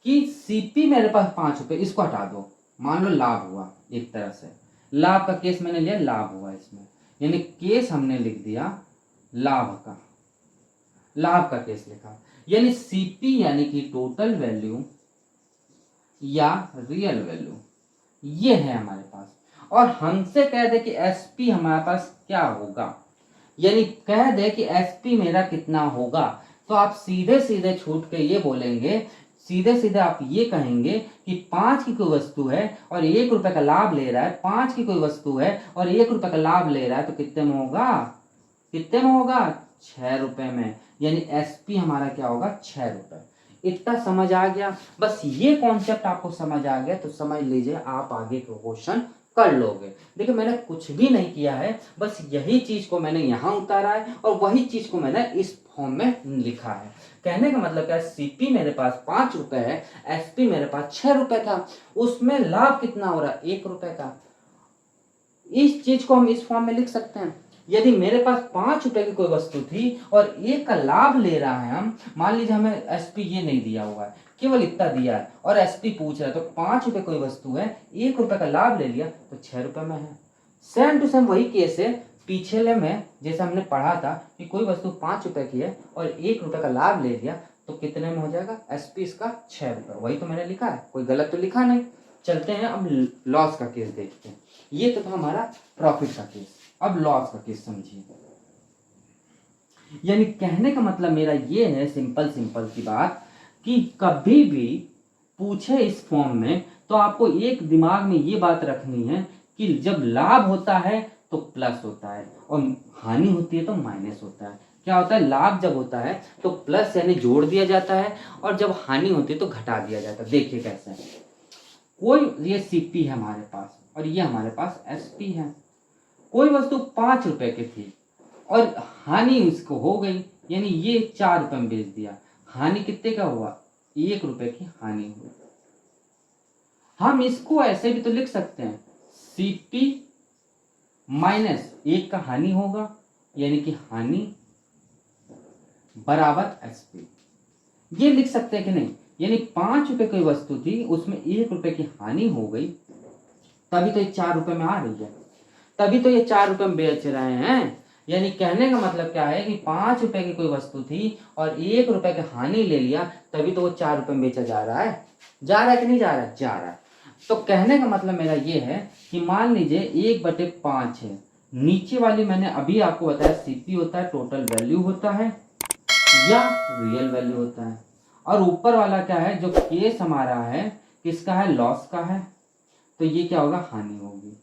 कि सीपी मेरे पास 5 रुपए, इसको हटा दो, मान लो लाभ हुआ, एक तरह से लाभ का केस मैंने लिया, लाभ हुआ इसमें, यानी केस हमने लिख दिया लाभ का, लाभ का केस लिखा। यानी सीपी यानी कि टोटल वैल्यू या रियल वैल्यू, ये है हमारे पास। और हमसे कह दे कि एसपी हमारे पास क्या होगा, यानी कह दे कि एसपी मेरा कितना होगा, तो आप सीधे सीधे छूट के ये बोलेंगे, सीधे सीधे आप ये कहेंगे कि 5 की कोई वस्तु है और 1 रुपए का लाभ ले रहा है, 5 की कोई वस्तु है और 1 रुपए का लाभ ले रहा है, तो कितने में होगा, कितने में होगा, 6 रुपए में। यानी एसपी हमारा क्या होगा, 6 रुपए। इतना समझ आ गया, बस ये कॉन्सेप्ट आपको समझ आ गया तो समझ लीजिए आप आगे के क्वेश्चन कर लोगे। देखिए मैंने कुछ भी नहीं किया है, बस यही चीज को मैंने यहाँ उतारा है और वही चीज को मैंने इस फॉर्म में लिखा है। कहने का मतलब क्या है, सीपी मेरे पास 5 रुपए है, एसपी मेरे पास 6 रुपए था, उसमें लाभ कितना हो रहा है, 1 रुपए का। इस चीज को हम इस फॉर्म में लिख सकते हैं। यदि मेरे पास 5 रुपए की कोई वस्तु थी और 1 का लाभ ले रहा है हम, मान लीजिए हमें एसपी ये नहीं दिया हुआ है, केवल इतना दिया है और एसपी पूछ रहा है, तो 5 रुपए कोई वस्तु है, 1 रुपए का लाभ ले लिया तो 6 रुपए में है। सेम टू सेम वही केस है पिछले में, जैसे हमने पढ़ा था कि कोई वस्तु 5 रुपए की है और 1 रुपए का लाभ ले लिया तो कितने में हो जाएगा, एसपी इसका 6 रुपए। वही तो मैंने लिखा है, कोई गलत तो लिखा नहीं। चलते हैं अब लॉस का केस देखते हैं। ये तो था हमारा प्रॉफिट का केस, अब लॉस का केस समझिए। यानी कहने का मतलब मेरा ये है, सिंपल सिंपल सी बात, कि कभी भी पूछे इस फॉर्म में तो आपको एक दिमाग में ये बात रखनी है कि जब लाभ होता है तो प्लस होता है और हानि होती है तो माइनस होता है। क्या होता है, लाभ जब होता है तो प्लस यानी जोड़ दिया जाता है और जब हानि होती है तो घटा दिया जाता है। देखिए कैसे, कोई ये सीपी है हमारे पास और ये हमारे पास एसपी है। कोई वस्तु 5 रुपए की थी और हानि उसको हो गई, यानी ये 4 रुपए में बेच दिया, हानि कितने का हुआ, 1 रुपए की हानि हुई। हम इसको ऐसे भी तो लिख सकते हैं, सीपी माइनस 1 का हानि होगा, यानी कि हानि बराबर एसपी, ये लिख सकते हैं कि नहीं। यानी 5 रुपए की वस्तु थी, उसमें 1 रुपए की हानि हो गई, तभी तो ये 4 रुपए में आ रही है, तभी तो ये 4 रुपए में बेच रहे हैं। यानी कहने का मतलब क्या है कि 5 रुपए की कोई वस्तु थी और 1 रुपए की हानि ले लिया, तभी तो वो 4 रुपए में बेचा जा रहा है। जा रहा है कि नहीं जा रहा है, जा रहा है। तो कहने का मतलब मेरा ये है कि मान लीजिए 1/5 है, नीचे वाली मैंने अभी आपको बताया सीपी होता है, टोटल वैल्यू होता है या रियल वैल्यू होता है, और ऊपर वाला क्या है, जो केस हमारा है किसका है, लॉस का है, तो ये क्या होगा, हानि होगी।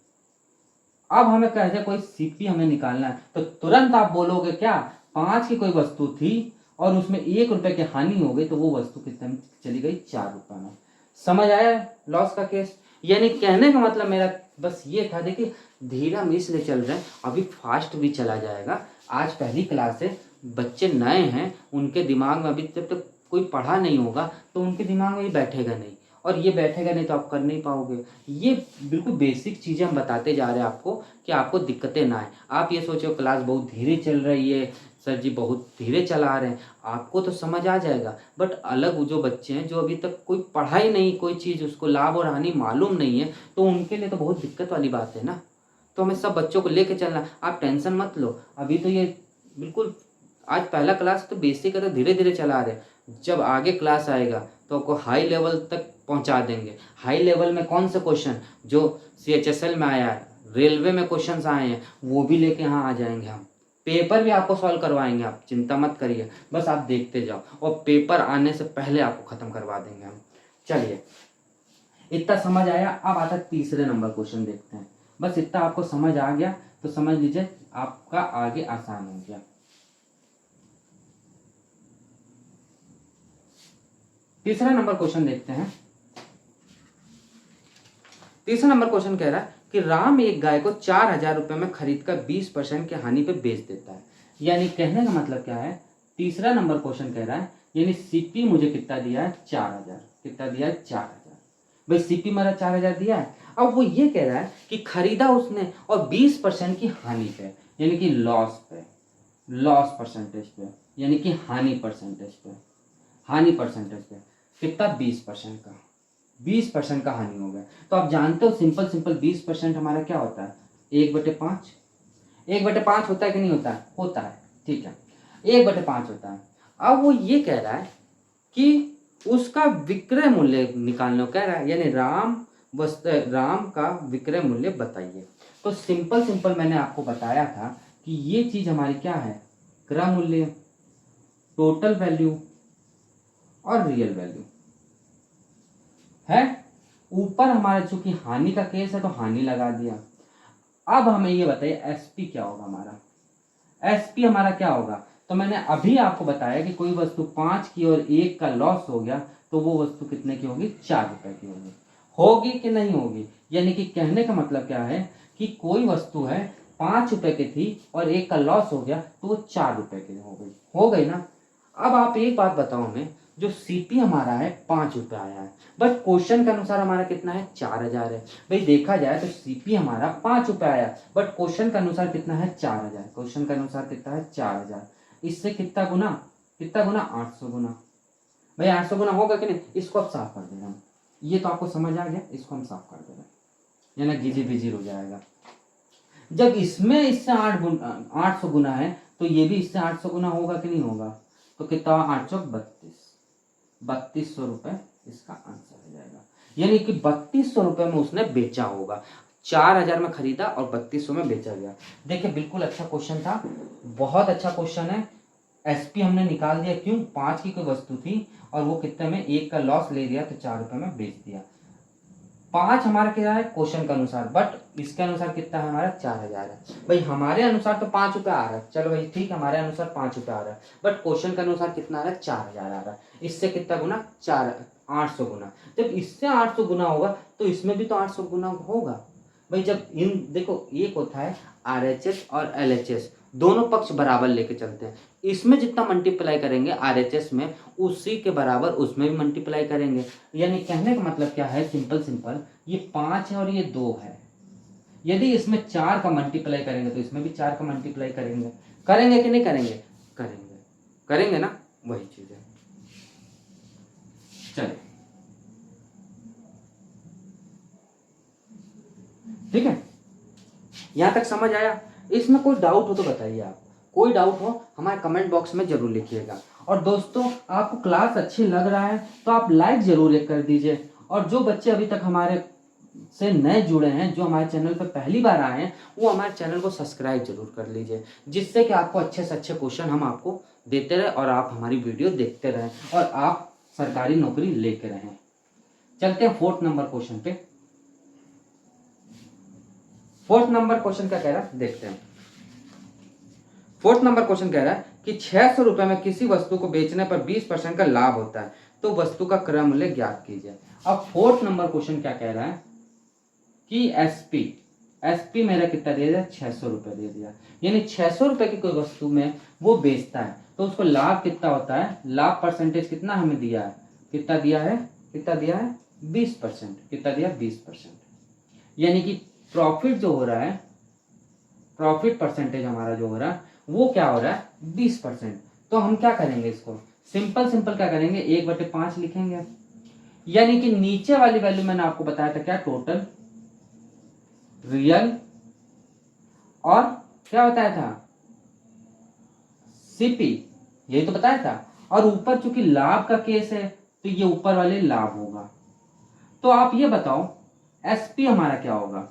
अब हमें कहते कोई सीपी हमें निकालना है, तो तुरंत आप बोलोगे क्या, 5 की कोई वस्तु थी और उसमें 1 रुपए की हानि हो गई, तो वो वस्तु कितने में चली गई, 4 रुपए में। समझ आया लॉस का केस। यानी कहने का मतलब मेरा बस ये था, देखिए धीरा हम इसलिए चल रहे हैं, अभी फास्ट भी चला जाएगा। आज पहली क्लास है, बच्चे नए हैं, उनके दिमाग में अभी जब तक कोई पढ़ा नहीं होगा तो उनके दिमाग में ये बैठेगा नहीं, और ये बैठेगा नहीं तो आप कर नहीं पाओगे। ये बिल्कुल बेसिक चीज़ें हम बताते जा रहे हैं आपको कि आपको दिक्कतें ना आए। आप ये सोचो क्लास बहुत धीरे चल रही है, सर जी बहुत धीरे चला रहे हैं, आपको तो समझ आ जाएगा, बट अलग जो बच्चे हैं जो अभी तक कोई पढ़ा ही नहीं, कोई चीज़ उसको लाभ और हानि मालूम नहीं है, तो उनके लिए तो बहुत दिक्कत वाली बात है ना। तो हमें सब बच्चों को लेके चलना, आप टेंशन मत लो। अभी तो ये बिल्कुल आज पहला क्लास तो बेसिक है, तो धीरे धीरे चला रहे, जब आगे क्लास आएगा तो आपको हाई लेवल तक पहुंचा देंगे। हाई लेवल में कौन से क्वेश्चन जो CHSL में आया है, रेलवे में क्वेश्चंस आए हैं, वो भी लेके यहाँ आ जाएंगे हम। पेपर भी आपको सॉल्व करवाएंगे, आप चिंता मत करिए, बस आप देखते जाओ, और पेपर आने से पहले आपको ख़त्म करवा देंगे हम। चलिए इतना समझ आया। अब आता तीसरे नंबर क्वेश्चन देखते हैं। बस इतना आपको समझ आ गया तो समझ लीजिए आपका आगे आसान हो गया। तीसरा नंबर क्वेश्चन देखते हैं। तीसरा नंबर क्वेश्चन कह रहा है कि राम एक गाय को 4,000 रुपए में खरीदकर 20% की हानि पे बेच देता है। यानी कहने का मतलब क्या है, तीसरा नंबर क्वेश्चन कह रहा है यानी सीपी मुझे कितना दिया है, 4,000। कितना दिया है, 4,000। भाई सीपी मेरा 4,000 दिया है। अब वो ये कह रहा है कि खरीदा उसने और 20% की हानि पे, यानी कि लॉस पे, लॉस परसेंटेज पे, यानी कि हानि परसेंटेज पे, हानि परसेंटेज पे कितना, 20% का, 20% का हानि हो गया। तो आप जानते हो सिंपल सिंपल 20% हमारा क्या होता है, 1/5। 1/5 होता है कि नहीं होता है, होता है, ठीक है, 1/5 होता है। अब वो ये कह रहा है कि उसका विक्रय मूल्य निकालने को कह रहा है, यानी राम का विक्रय मूल्य बताइए। तो सिंपल सिंपल मैंने आपको बताया था कि ये चीज हमारी क्या है, क्रय मूल्य, टोटल वैल्यू और रियल वैल्यू है। ऊपर हमारा चूंकि हानि का केस है तो हानि लगा दिया। अब हमें ये बताइए एसपी क्या होगा हमारा, एसपी हमारा क्या होगा। तो मैंने अभी आपको बताया कि कोई वस्तु 5 की और 1 का लॉस हो गया तो वो वस्तु कितने की होगी, 4 रुपए की होगी। होगी कि नहीं होगी, यानी कि कहने का मतलब क्या है कि कोई वस्तु है 5 रुपए की थी और 1 का लॉस हो गया तो वो 4 रुपए की हो गई ना। अब आप एक बात बताओ हमें, जो सीपी हमारा है 5 रुपये आया है, बट क्वेश्चन के अनुसार हमारा कितना है, 4,000 है। भाई देखा जाए तो सीपी हमारा 5 रुपये आया, बट क्वेश्चन के अनुसार कितना है, 4,000। क्वेश्चन के अनुसार कितना है, 4,000। इससे कितना गुना, कितना गुना, 800 गुना। भाई 800 गुना होगा कि नहीं, इसको अब साफ कर देना। ये तो आपको समझ आ गया, इसको हम साफ कर देना, यानी गिजी बिजी हो जाएगा। जब इसमें इससे 800 गुना है तो ये भी इससे 800 गुना होगा कि नहीं होगा, तो कितना, 8 चौक 3200 रुपए इसका आंसर हो जाएगा। यानी कि 3200 रुपए में उसने बेचा होगा, 4,000 में खरीदा और 3200 में बेचा गया। देखिए बिल्कुल अच्छा क्वेश्चन था, बहुत अच्छा क्वेश्चन है। एसपी हमने निकाल दिया, क्यों, 5 की कोई वस्तु थी और वो कितने में, 1 का लॉस ले लिया तो 4 रुपए में बेच दिया। 5 हमारा क्या है क्वेश्चन के अनुसार, बट इसके अनुसार कितना है हमारा, 4,000 है। भाई हमारे अनुसार तो 5 रुपये आ रहा है, चलो भाई ठीक है, हमारे अनुसार 5 रुपये आ रहा है, बट क्वेश्चन के अनुसार कितना आ रहा है, 4,000 आ रहा है। इससे कितना गुना, 800 गुना। जब इससे 800 गुना होगा तो इसमें भी तो 800 गुना होगा। भाई जब इन देखो, एक होता है RHS और LHS, दोनों पक्ष बराबर लेके चलते हैं। इसमें जितना मल्टीप्लाई करेंगे RHS में, उसी के बराबर उसमें भी मल्टीप्लाई करेंगे। यानी कहने का मतलब क्या है, सिंपल सिंपल, ये 5 है और ये 2 है, यदि इसमें 4 का मल्टीप्लाई करेंगे तो इसमें भी 4 का मल्टीप्लाई करेंगे। करेंगे कि नहीं करेंगे, करेंगे, करेंगे ना, वही चीज है। चलिए ठीक है, यहां तक समझ आया। इसमें कोई डाउट हो तो बताइए, आप कोई डाउट हो हमारे कमेंट बॉक्स में जरूर लिखिएगा। और दोस्तों आपको क्लास अच्छी लग रहा है तो आप लाइक जरूर एक कर दीजिए, और जो बच्चे अभी तक हमारे से नए जुड़े हैं, जो हमारे चैनल पर पहली बार आए हैं, वो हमारे चैनल को सब्सक्राइब जरूर कर लीजिए, जिससे कि आपको अच्छे से अच्छे क्वेश्चन हम आपको देते रहे और आप हमारी वीडियो देखते रहें और आप सरकारी नौकरी लेके रहें। चलते हैं 4th नंबर क्वेश्चन पे। 4th नंबर क्वेश्चन क्या कह रहा है देखते हैं। 4th नंबर क्वेश्चन कह रहा है कि 600 रुपए में किसी वस्तु को बेचने पर 20% का लाभ होता है, तो वस्तु का क्रय मूल्य ज्ञात कीजिए। अब 4th नंबर क्वेश्चन क्या कह रहा है कि एसपी मेरा कितना दे दिया, 600 रुपए दे दिया, यानी 600 रुपए की कोई वस्तु में वो बेचता है तो उसको लाभ कितना होता है, लाभ परसेंटेज कितना हमें दिया है, कितना दिया है 20%, कितना दिया 20%, यानी कि प्रॉफिट जो हो रहा है, प्रॉफिट परसेंटेज हमारा जो हो रहा है वो क्या हो रहा है 20%। तो हम क्या करेंगे, इसको सिंपल क्या करेंगे, 1/5 लिखेंगे, यानी कि नीचे वाली वैल्यू मैंने आपको बताया था क्या, टोटल, रियल और क्या बताया था, सीपी, यही तो बताया था। और ऊपर चूंकि लाभ का केस है तो ये ऊपर वाले लाभ होगा। तो आप ये बताओ एसपी हमारा क्या होगा,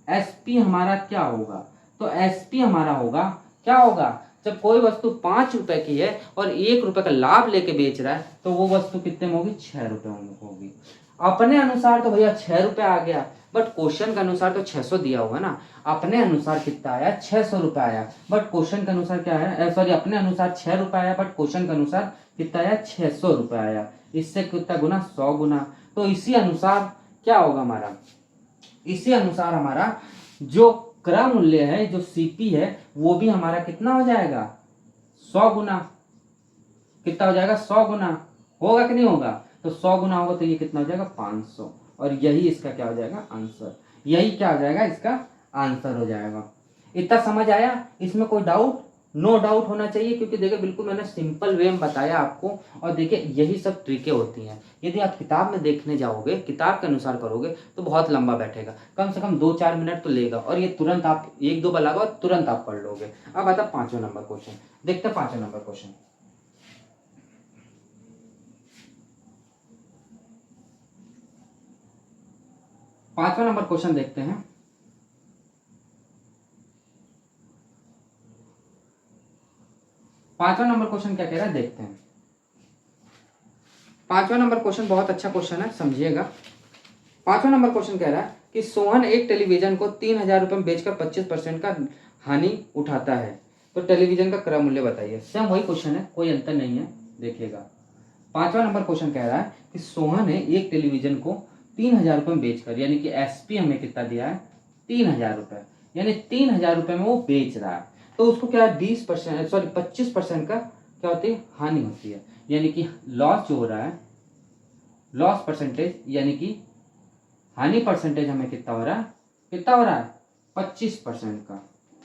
एसपी हमारा क्या होगा, तो एसपी हमारा होगा क्या होगा, जब कोई वस्तु 5 रुपए की है और 1 रुपए का लाभ लेके बेच रहा है तो वो वस्तु कितने में होगी, 6 रुपए में होगी। अपने अनुसार तो भैया 6 रुपए आ गया, बट क्वेश्चन के अनुसार तो 600 दिया हुआ ना, अपने अनुसार कितना आया, 600 रुपए आया, बट क्वेश्चन के अनुसार क्या है, सॉरी अपने अनुसार 6 रुपए आया, बट क्वेश्चन के अनुसार कितना आया, 600 रुपए आया। इससे कितना गुना, 100 गुना। तो इसी अनुसार क्या होगा हमारा, इसी अनुसार हमारा जो क्रय मूल्य है, जो सीपी है, वो भी हमारा कितना हो जाएगा, 100 गुना। कितना हो जाएगा, 100 गुना। होगा कि नहीं होगा, तो 100 गुना होगा तो ये कितना हो जाएगा, 500। और यही इसका क्या हो जाएगा, आंसर, यही क्या हो जाएगा, इसका आंसर हो जाएगा। इतना समझ आया, इसमें कोई डाउट, नो डाउट होना चाहिए, क्योंकि देखिए बिल्कुल मैंने सिंपल वे में बताया आपको। और देखिए यही सब ट्रिकें होती हैं, यदि आप किताब में देखने जाओगे, किताब के अनुसार करोगे तो बहुत लंबा बैठेगा, कम से कम 2-4 मिनट तो लेगा, और ये तुरंत आप 1-2 बार लगाओ, तुरंत आप पढ़ लोगे। अब आता 5वां नंबर क्वेश्चन, देखते हैं 5वां नंबर क्वेश्चन। 5वां नंबर क्वेश्चन देखते हैं। 5वां नंबर क्वेश्चन क्या कह रहा है देखते हैं। 5वां नंबर क्वेश्चन बहुत अच्छा क्वेश्चन है, समझिएगा। 5वां नंबर क्वेश्चन कह रहा है कि सोहन एक टेलीविजन को 3000 रुपए में बेचकर 25% का हानि उठाता है, तो टेलीविजन का क्रय मूल्य बताइए। सेम वही क्वेश्चन है, कोई अंतर नहीं है, देखिएगा। 5वां नंबर क्वेश्चन कह रहा है कि सोहन ने एक टेलीविजन को 3000 रुपए में बेचकर, यानी कि एसपी हमें कितना दिया है, 3000 रुपए, यानी 3000 रुपए में वो बेच रहा है, तो उसको क्या है 20%, सॉरी 25% का क्या होती है, हानि होती है, यानी कि लॉस जो हो रहा है, लॉस परसेंटेज, यानी कि हानि परसेंटेज हमें कितना हो रहा है, कितना हो रहा है 25% का,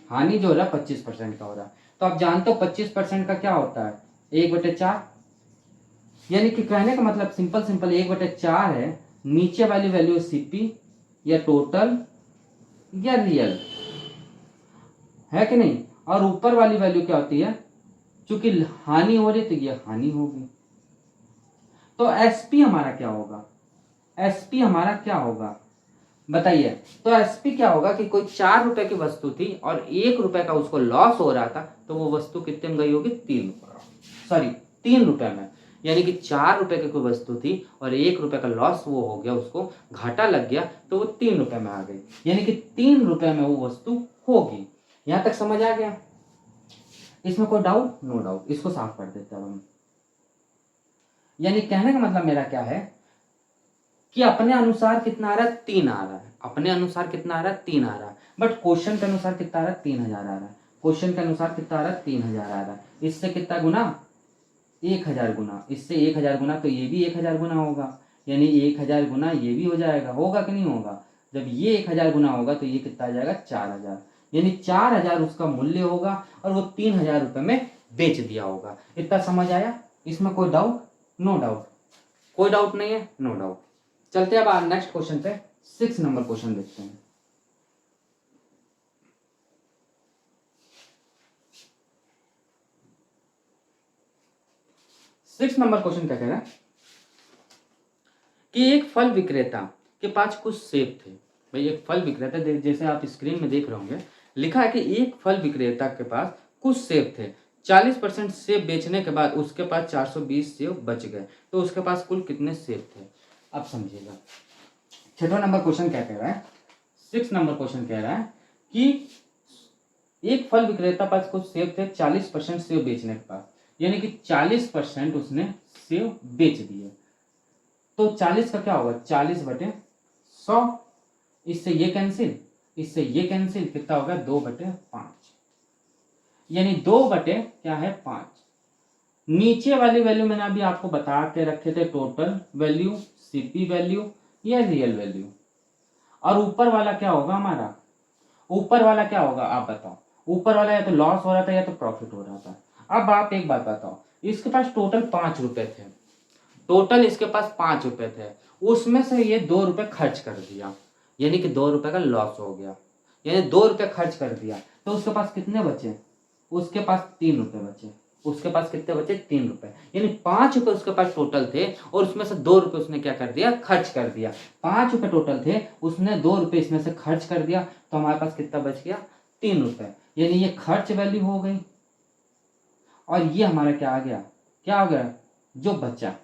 हानि जो हो रहा है 25% का हो रहा है। तो आप जानते हो 25% का क्या होता है, 1/4, यानी कि कहने का मतलब सिंपल 1/4 है, नीचे वाली वैल्यू सीपी या टोटल या रियल, है कि नहीं, और ऊपर वाली वैल्यू क्या होती है, चूंकि हानि हो रही है तो ये हानि होगी। तो एसपी हमारा क्या होगा, एसपी हमारा क्या होगा बताइए। तो एसपी क्या होगा कि कोई 4 रुपए की वस्तु थी और 1 रुपए का उसको लॉस हो रहा था, तो वो वस्तु कितने में गई होगी, 3 रुपए में, यानी कि 4 रुपए की कोई वस्तु थी और 1 रुपए का लॉस वो हो गया, उसको घाटा लग गया, तो वो 3 रुपए में आ गई, यानी कि 3 रुपए में वो वस्तु होगी। यहां तक समझ आ गया, इसमें कोई डाउट, नो डाउट, इसको साफ कर देते हैं हम। यानी कहने का मतलब मेरा क्या है कि अपने अनुसार कितना आ रहा है, 3 आ रहा है, अपने अनुसार कितना आ रहा है, 3 आ रहा है, बट क्वेश्चन के अनुसार कितना आ रहा है, 3000 आ रहा है, क्वेश्चन के अनुसार कितना आ रहा है, 3000 आ रहा है। इससे कितना गुना, 1000 गुना, इससे 1000 गुना, तो ये भी 1000 गुना होगा, यानी 1000 गुना ये भी हो जाएगा, होगा कि नहीं होगा, जब ये 1000 गुना होगा तो ये कितना आ जाएगा, 4000, यानी 4000 उसका मूल्य होगा और वो 3000 रुपए में बेच दिया होगा। इतना समझ आया, इसमें कोई डाउट, नो डाउट, कोई डाउट नहीं है, नो डाउट। चलते हैं अब नेक्स्ट क्वेश्चन पे, 6 नंबर क्वेश्चन देखते हैं। 6 नंबर क्वेश्चन क्या कह रहा है कि एक फल विक्रेता के पास कुछ सेब थे भाई एक फल विक्रेता, जैसे आप स्क्रीन में देख रहे होंगे, लिखा है कि एक फल विक्रेता के पास कुछ सेब थे, 40% सेब बेचने के बाद उसके पास 420 सेब बच गए, तो उसके पास कुल कितने सेब थे? अब समझिएगा। 6वां नंबर क्वेश्चन क्या कह रहा है, 6 नंबर क्वेश्चन कह रहा है कि एक फल विक्रेता पास कुछ सेब थे, 40% सेब बेचने के पास, यानी कि 40% उसने सेब बेच दिए। तो 40 का क्या होगा, 40/100, इससे ये कैंसिल, इससे ये कैंसिल, कितना होगा 2/5, यानी 2/5। नीचे वाली वैल्यू मैंने अभी आपको बता के रखे थे, टोटल वैल्यू, सीपी वैल्यू या रियल वैल्यू। और ऊपर वाला क्या होगा हमारा, ऊपर वाला क्या होगा आप बताओ? ऊपर वाला या तो लॉस हो रहा था या तो प्रॉफिट हो रहा था। अब आप एक बात बताओ, इसके पास टोटल 5 रुपए थे, टोटल इसके पास 5 रुपए थे, उसमें से ये 2 रुपए खर्च कर दिया, यानी कि 2 रुपए का लॉस हो गया, यानी 2 रुपए खर्च कर दिया, तो उसके पास कितने बचे? उसके पास 3 रुपए बचे। उसके पास कितने बचे? 3 रुपए, यानी 5 रुपए उसके पास टोटल थे और उसमें से 2 रुपए उसने क्या कर दिया, खर्च कर दिया। 5 रुपए टोटल थे, उसने 2 रुपए इसमें से खर्च कर दिया, तो हमारे पास कितना बच गया? 3 रुपए, यानी ये खर्च वैल्यू हो गई और ये हमारा क्या आ गया, क्या हो गया, जो बचा,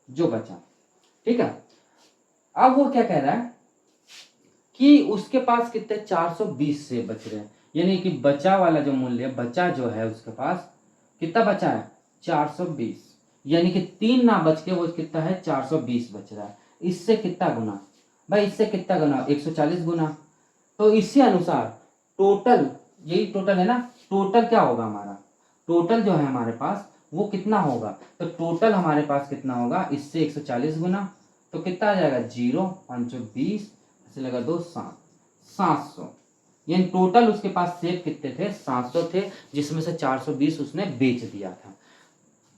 जो बचा। ठीक है। अब वो क्या कह रहा है कि उसके पास कितने 420 से बच रहे हैं, यानी कि बचा वाला जो मूल्य, बचा जो है उसके पास कितना बचा है, 420, यानी कि 3 ना बच के वो कितना है, 420 बच रहा है। इससे कितना गुना भाई, इससे कितना गुना, 140 गुना। तो इसी अनुसार टोटल, यही टोटल है ना, टोटल क्या होगा हमारा, टोटल जो है हमारे पास वो कितना होगा, तो टोटल हमारे पास कितना होगा, इससे 140 गुना, तो कितना आ जाएगा, 0 520 ऐसे लगा 2 7 700, यानी टोटल उसके पास सेब कितने थे, 700 थे, जिसमें से 420 उसने बेच दिया था।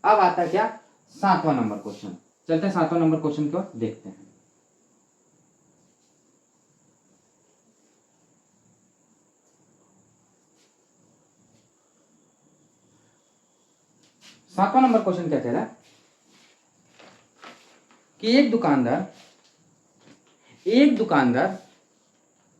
अब आता क्या, 7वां नंबर क्वेश्चन। चलते हैं 7वां नंबर क्वेश्चन को देखते हैं। सातवां नंबर क्वेश्चन क्या कह रहा है कि एक दुकानदार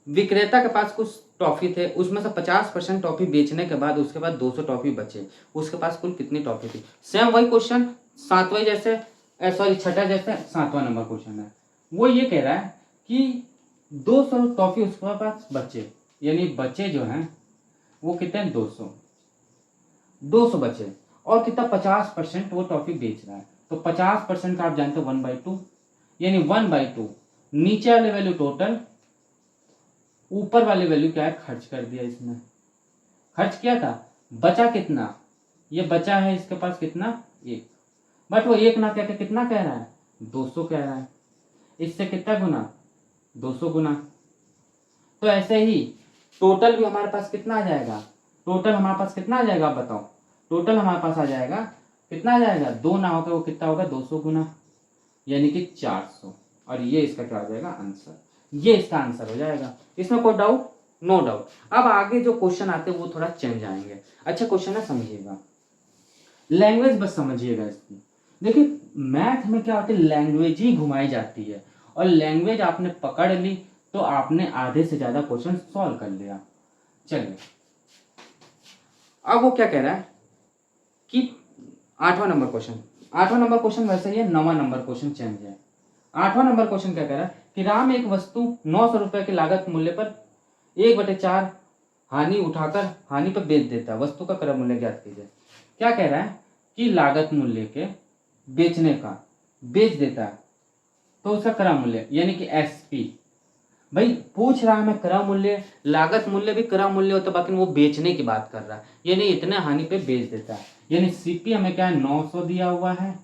विक्रेता के पास कुछ टॉफी थे, उसमें से 50% टॉफी बेचने के बाद उसके बाद 200 टॉफी बचे, उसके पास कुल कितनी टॉफी थी? सेम वही क्वेश्चन, सातवां जैसे, सॉरी छठा जैसे 7वां नंबर क्वेश्चन है। वो ये कह रहा है कि 200 टॉफी उसके पास बचे, यानी बचे जो हैं वो कितने, 200 बचे, और कितना 50% वो टॉफी बेच रहा है, तो 50% का आप जानते हो 1/2, यानी 1/2, नीचे वाले वैल्यू टोटल, ऊपर वाली वैल्यू क्या है, खर्च कर दिया इसने, खर्च किया था, बचा कितना, ये बचा है इसके पास कितना, 1, बट वो 1 ना कह के कितना कह रहा है, 200 कह रहा है, इससे कितना गुना, 200 गुना। तो ऐसे ही टोटल भी हमारे पास कितना आ जाएगा, टोटल हमारे पास कितना आ जाएगा, आप बताओ? टोटल हमारे पास आ जाएगा कितना आ जाएगा, 2 ना होकर वो कितना होगा, 200 गुना, यानी कि 400, और ये इसका क्या हो जाएगा, आंसर, ये इसका आंसर हो जाएगा। इसमें कोई डाउट? No doubt. अब आगे जो क्वेश्चन आते हैं वो थोड़ा चेंज आएंगे। अच्छा क्वेश्चन है, समझिएगा, लैंग्वेज बस समझिएगा इसकी। देखिए मैथ में क्या होती है, लैंग्वेज ही घुमाई जाती है, और लैंग्वेज आपने पकड़ ली तो आपने आधे से ज्यादा क्वेश्चन सॉल्व कर लिया। चलिए अब वो क्या कह रहा है कि 8वां नंबर क्वेश्चन, 8वां नंबर क्वेश्चन वैसे ही है, 9वां नंबर क्वेश्चन चेंज है। 8वां नंबर क्वेश्चन क्या कह रहा है कि राम एक वस्तु 900 रुपए की लागत मूल्य पर 1/4 हानि उठाकर हानि पर बेच देता है, वस्तु का क्रय मूल्य ज्ञात कीजिए। क्या कह रहा है कि लागत मूल्य के बेचने का बेच देता है, तो उसका क्रय मूल्य यानी कि एसपी, भाई पूछ रहा है मैं क्रय मूल्य, लागत मूल्य भी क्रय मूल्य होता है, बाकी वो बेचने की बात कर रहा है, यानी इतने हानि पे बेच देता है, यानी सीपी हमें क्या है, 900 दिया हुआ है,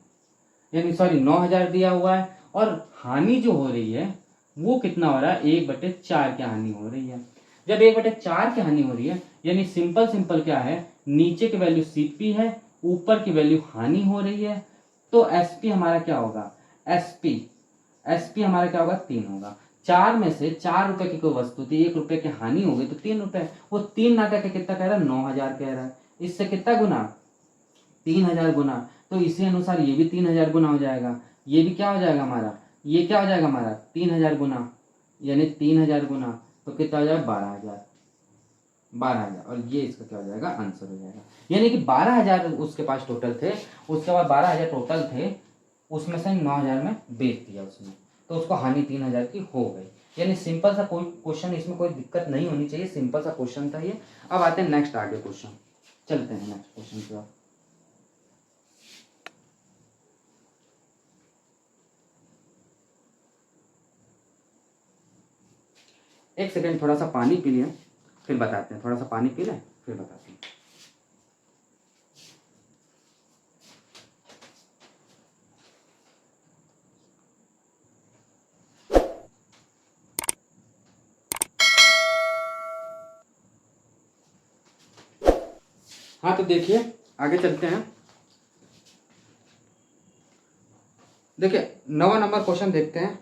यानी सॉरी 9000 दिया हुआ है, और हानि जो हो रही है वो कितना हो रहा है, 1/4 की हानि हो रही है। जब 1/4 की हानि हो रही है, यानी सिंपल सिंपल क्या है, नीचे की वैल्यू सीपी है, ऊपर की वैल्यू हानि हो रही है, तो एसपी हमारा क्या होगा, एसपी एसपी हमारा क्या होगा, 3 होगा। 4 में से 4 रुपए की कोई वस्तु थी, 1 रुपए की हानि हो गई तो 3 रुपए, वो 3 ना करके कितना कह रहा है, 9000 कह रहा है, इससे कितना गुना, 3000 गुना, तो इसी अनुसार ये भी 3000 गुना हो जाएगा, ये भी क्या हो जाएगा हमारा, ये क्या हो जाएगा हमारा 3000 गुना, यानी 3000 गुना, तो कितना हो जाएगा 12,000, 12,000, और ये इसका क्या हो जाएगा आंसर हो जाएगा। यानी कि 12,000 उसके पास टोटल थे, उसके बाद 12,000 टोटल थे, उसमें से 9,000 में बेच दिया उसने, तो उसको हानि 3,000 की हो गई। यानी सिंपल सा कोई क्वेश्चन, इसमें कोई दिक्कत नहीं होनी चाहिए, सिंपल सा क्वेश्चन था ये। अब आते हैं नेक्स्ट आगे क्वेश्चन, चलते हैं नेक्स्ट क्वेश्चन की ओर। एक सेकेंड, थोड़ा सा पानी पी लिया फिर बताते हैं, थोड़ा सा पानी पी लें फिर बताते हैं। हाँ तो देखिए आगे चलते हैं। देखिए 9वां नंबर क्वेश्चन देखते हैं।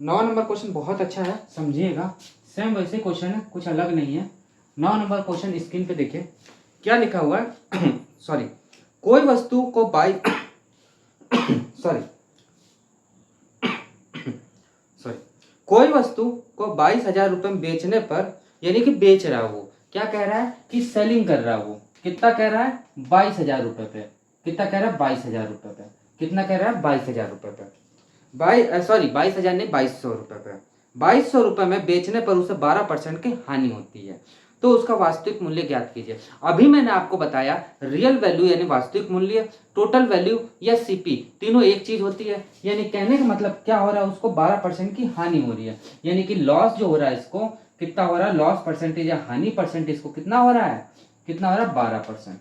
9वां नंबर क्वेश्चन बहुत अच्छा है, समझिएगा। सेम वैसे क्वेश्चन है, कुछ अलग नहीं है। 9 नंबर क्वेश्चन स्क्रीन पे देखिए क्या लिखा हुआ है। सॉरी, कोई वस्तु को सॉरी कोई वस्तु को 22,000 रुपये में बेचने पर, यानी कि बेच रहा है वो, क्या कह रहा है कि सेलिंग कर रहा है वो, कितना कह रहा है 22,000 रुपये पे, कितना कह रहा है 22,000 रुपये पे, कितना कह रहा है 22,000 रुपये पे, 22,000 नहीं 2,200 रुपये पे, 2,200 रुपये में बेचने पर उसे 12% की हानि होती है, तो उसका वास्तविक मूल्य ज्ञात कीजिए। अभी मैंने आपको बताया रियल वैल्यू यानी वास्तविक मूल्य, टोटल वैल्यू या सीपी तीनों एक चीज होती है। यानी कहने का मतलब क्या हो रहा है, उसको 12% की हानि हो रही है, यानी कि लॉस जो हो रहा है इसको कितना हो रहा है, लॉस परसेंटेज या हानि परसेंटेज इसको कितना हो रहा है, कितना हो रहा है 12%।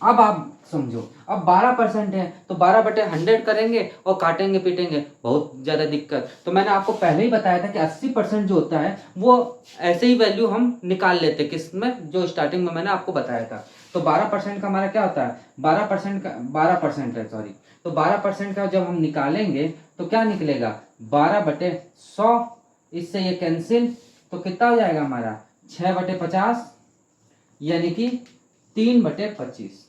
अब आप समझो, अब 12% है तो 12/100 करेंगे और काटेंगे पीटेंगे, बहुत ज्यादा दिक्कत। तो मैंने आपको पहले ही बताया था कि 80% जो होता है वो ऐसे ही वैल्यू हम निकाल लेते किसमें, जो स्टार्टिंग में मैंने आपको बताया था। तो 12% का हमारा क्या होता है, 12% है सॉरी, तो 12% का जब हम निकालेंगे तो क्या निकलेगा 12/100, इससे ये कैंसिल, तो कितना हो जाएगा हमारा 6/50, यानी कि 3/25,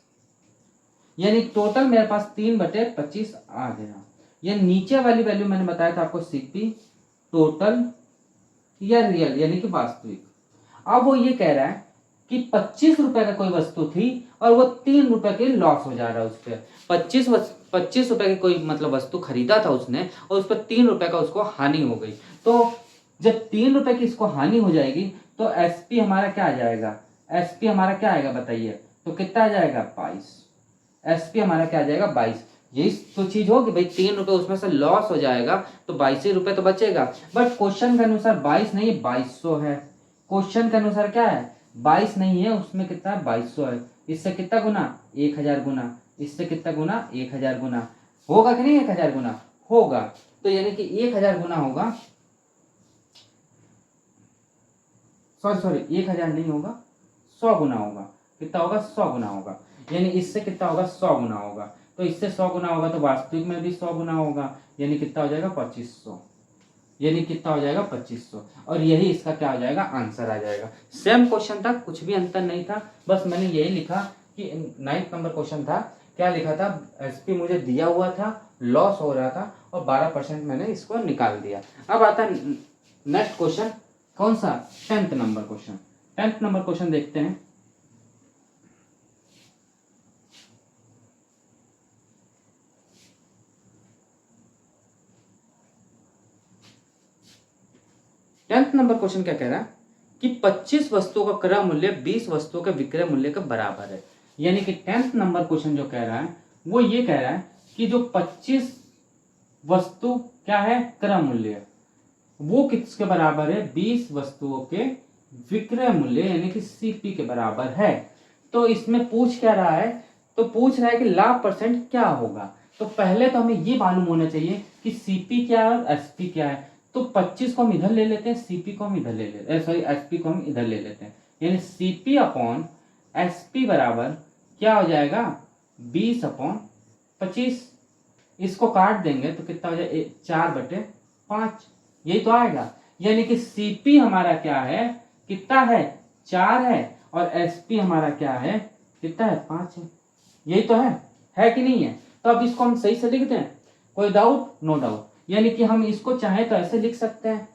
यानी टोटल मेरे पास 3/25 आ गया। ये नीचे वाली वैल्यू मैंने बताया था आपको सीपी, टोटल या रियल यानी कि वास्तविक। अब वो ये कह रहा है कि 25 रुपए का कोई वस्तु थी और वो 3 रुपए के लॉस हो जा रहा है उस पर। 25 रुपए की कोई मतलब वस्तु खरीदा था उसने और उस पर 3 रुपए का उसको हानि हो गई। तो जब 3 रुपए की इसको हानि हो जाएगी तो एसपी हमारा क्या आ जाएगा, एसपी हमारा क्या आएगा बताइए, तो कितना आ जाएगा 22, एसपी हमारा क्या आ जाएगा 22। यही तो चीज हो कि भाई 3 रुपए उसमें से लॉस हो जाएगा तो 22 रुपए तो बचेगा, बट क्वेश्चन के अनुसार 22 नहीं 2200 है। क्वेश्चन के अनुसार क्या है 22 नहीं है, उसमें कितना है 2200 है। इससे कितना गुना 1000 गुना, इससे कितना गुना 1000 गुना, होगा कि नहीं 1000 गुना होगा। तो यानी कि 1000 गुना होगा, सॉरी 1000 नहीं होगा 100 गुना होगा, कितना होगा 100 गुना होगा, यानी इससे कितना होगा 100 गुना होगा। तो इससे 100 गुना होगा तो वास्तविक में भी 100 गुना होगा, यानी कितना हो जाएगा 2500, यानी कितना हो जाएगा 2500, और यही इसका क्या हो जाएगा आंसर आ जाएगा। सेम क्वेश्चन था, कुछ भी अंतर नहीं था, बस मैंने यही लिखा कि 9th नंबर क्वेश्चन था, क्या लिखा था एसपी मुझे दिया हुआ था, लॉस हो रहा था और 12% मैंने इसको निकाल दिया। अब आता है नेक्स्ट क्वेश्चन, कौन सा 10th number question. 10th number question देखते हैं। टेंथ नंबर क्वेश्चन क्या कह रहा है कि 25 वस्तुओं का क्रय मूल्य 20 वस्तुओं के विक्रय मूल्य के बराबर है। यानी कि 10th नंबर क्वेश्चन जो कह रहा है वो ये कह रहा है कि जो 25 वस्तु क्या है क्रय मूल्य, वो किसके बराबर है 20 वस्तुओं के विक्रय मूल्य यानी कि सीपी के बराबर है। तो इसमें पूछ क्या रहा है, तो पूछ रहा है कि लाभ परसेंट क्या होगा। तो पहले तो हमें ये मालूम होना चाहिए कि सीपी क्या है और एसपी क्या है। तो 25 को हम इधर ले लेते हैं, सीपी को हम इधर ले लेते हैं, सॉरी एसपी को हम इधर ले लेते हैं, यानी सीपी अपॉन एसपी बराबर क्या हो जाएगा 20/25। इसको काट देंगे तो कितना हो जाएगा 4/5, यही तो आएगा। यानी कि सीपी हमारा क्या है, कितना है 4 है, और एसपी हमारा क्या है कितना है 5 है, यही तो है कि नहीं है। तो अब इसको हम सही से लिख दें, कोई डाउट, नो डाउट। यानी कि हम इसको चाहें तो ऐसे लिख सकते हैं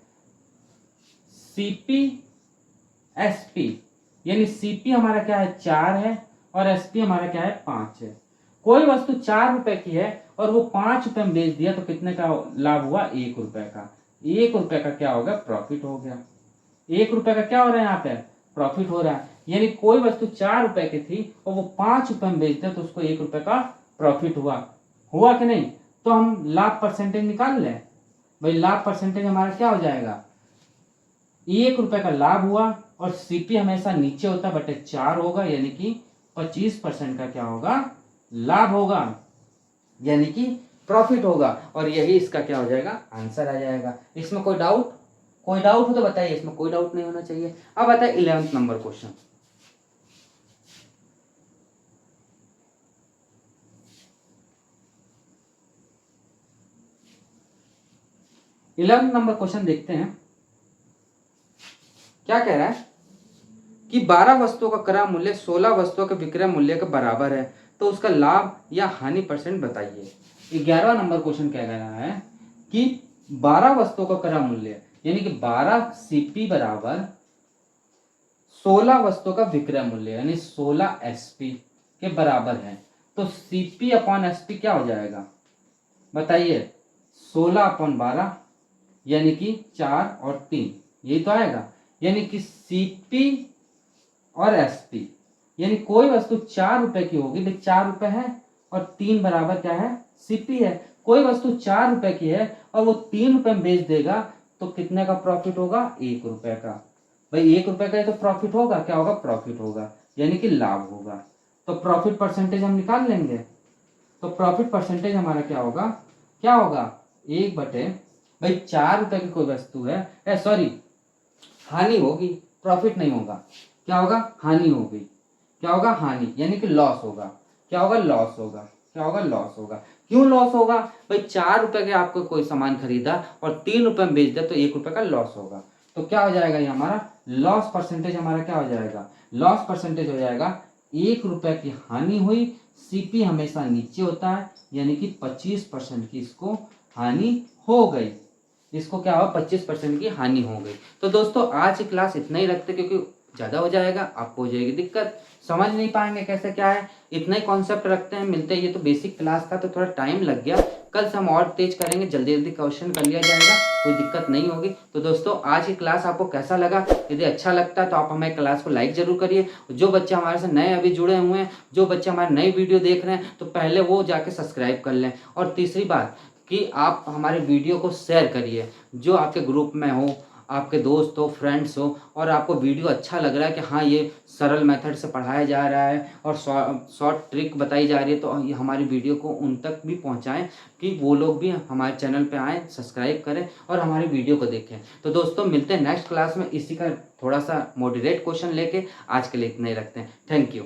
CP SP, यानी CP हमारा क्या है 4 है और SP हमारा क्या है 5 है। कोई वस्तु 4 रुपए की है और वो 5 रुपए में बेच दिया तो कितने का लाभ हुआ 1 रुपए का। 1 रुपए का क्या हो गया प्रॉफिट हो गया। 1 रुपए का क्या हो रहा है यहाँ पे प्रॉफिट हो रहा है। यानी कोई वस्तु 4 रुपए की थी और वो 5 रुपए में बेच दिया तो उसको 1 रुपए का प्रॉफिट हुआ कि नहीं। तो हम लाभ परसेंटेज निकाल लें भाई। लाभ परसेंटेज हमारा क्या हो जाएगा 1 रुपए का लाभ हुआ और CP हमेशा नीचे होता बटे 4 होगा, यानी कि 25% का क्या होगा लाभ होगा, यानी कि प्रॉफिट होगा। और यही इसका क्या हो जाएगा आंसर आ जाएगा। इसमें कोई डाउट हो तो बताइए, इसमें कोई डाउट नहीं होना चाहिए। अब आता है 11th number question. Number question देखते हैं क्या कह रहा है कि 12 वस्तुओं का क्रय मूल्य 16 वस्तुओं के विक्रय मूल्य के बराबर है, तो उसका लाभ या हानि परसेंट बताइए। 11वां नंबर क्वेश्चन कह रहा है कि 12 वस्तुओं का क्रय मूल्य यानी कि 12 CP बराबर 16 वस्तुओं का विक्रय मूल्य यानी 16 SP के बराबर है, तो CP अपॉन SP क्या हो जाएगा बताइए। 16 अपॉन 12 यानी कि 4 और 3, यही तो आएगा। यानी कि CP और SP, यानी कोई वस्तु 4 रुपए की होगी भाई, 4 रुपए है और 3 बराबर क्या है CP है। कोई वस्तु 4 रुपए की है और वो 3 रुपए में बेच देगा तो कितने का प्रॉफिट होगा 1 रुपए का। भाई 1 रुपए का ही तो प्रॉफिट होगा, क्या होगा प्रॉफिट होगा, यानी कि लाभ होगा। तो प्रॉफिट परसेंटेज हम निकाल लेंगे। तो प्रॉफिट परसेंटेज हमारा क्या होगा 1 बटे भाई 4 रुपए की कोई वस्तु है सॉरी हानि होगी, प्रॉफिट नहीं होगा। क्या होगा हानि होगी। क्या होगा हानि, यानी कि लॉस होगा। क्या होगा लॉस होगा। क्यों लॉस होगा भाई 4 रुपए के आपको कोई सामान खरीदा और 3 रुपए में बेच दिया तो 1 रुपए का लॉस होगा। तो क्या हो जाएगा ये हमारा लॉस परसेंटेज हमारा क्या हो जाएगा लॉस परसेंटेज हो जाएगा 1 रुपए की हानि हुई। CP हमेशा नीचे होता है, यानी कि 25% की इसको हानि हो गई। इसको क्या हुआ 25% की हानि हो गई। तो दोस्तों आज की क्लास इतना ही रखते क्योंकि ज़्यादा हो जाएगा, आपको हो जाएगी दिक्कत, समझ नहीं पाएंगे कैसे क्या है। इतना ही कॉन्सेप्ट रखते हैं, मिलते हैं। ये तो बेसिक क्लास था तो थोड़ा टाइम लग गया, कल से हम और तेज करेंगे, जल्दी जल्दी क्वेश्चन कर लिया जाएगा, कोई दिक्कत नहीं होगी। तो दोस्तों आज की क्लास आपको कैसा लगा, यदि अच्छा लगता है तो आप हमारे क्लास को लाइक जरूर करिए। जो बच्चे हमारे से नए अभी जुड़े हुए हैं, जो बच्चे हमारे नई वीडियो देख रहे हैं, तो पहले वो जाके सब्सक्राइब कर लें। और तीसरी बात कि आप हमारे वीडियो को शेयर करिए, जो आपके ग्रुप में हो, आपके दोस्त हो, फ्रेंड्स हो, और आपको वीडियो अच्छा लग रहा है कि हाँ ये सरल मेथड से पढ़ाया जा रहा है और शॉर्ट ट्रिक बताई जा रही है, तो ये हमारी वीडियो को उन तक भी पहुंचाएं कि वो लोग भी हमारे चैनल पे आएँ, सब्सक्राइब करें और हमारी वीडियो को देखें। तो दोस्तों मिलते हैं नेक्स्ट क्लास में इसी का थोड़ा सा मॉडरेट क्वेश्चन लेके। आज के लिए इतना ही रखते हैं। Thank you.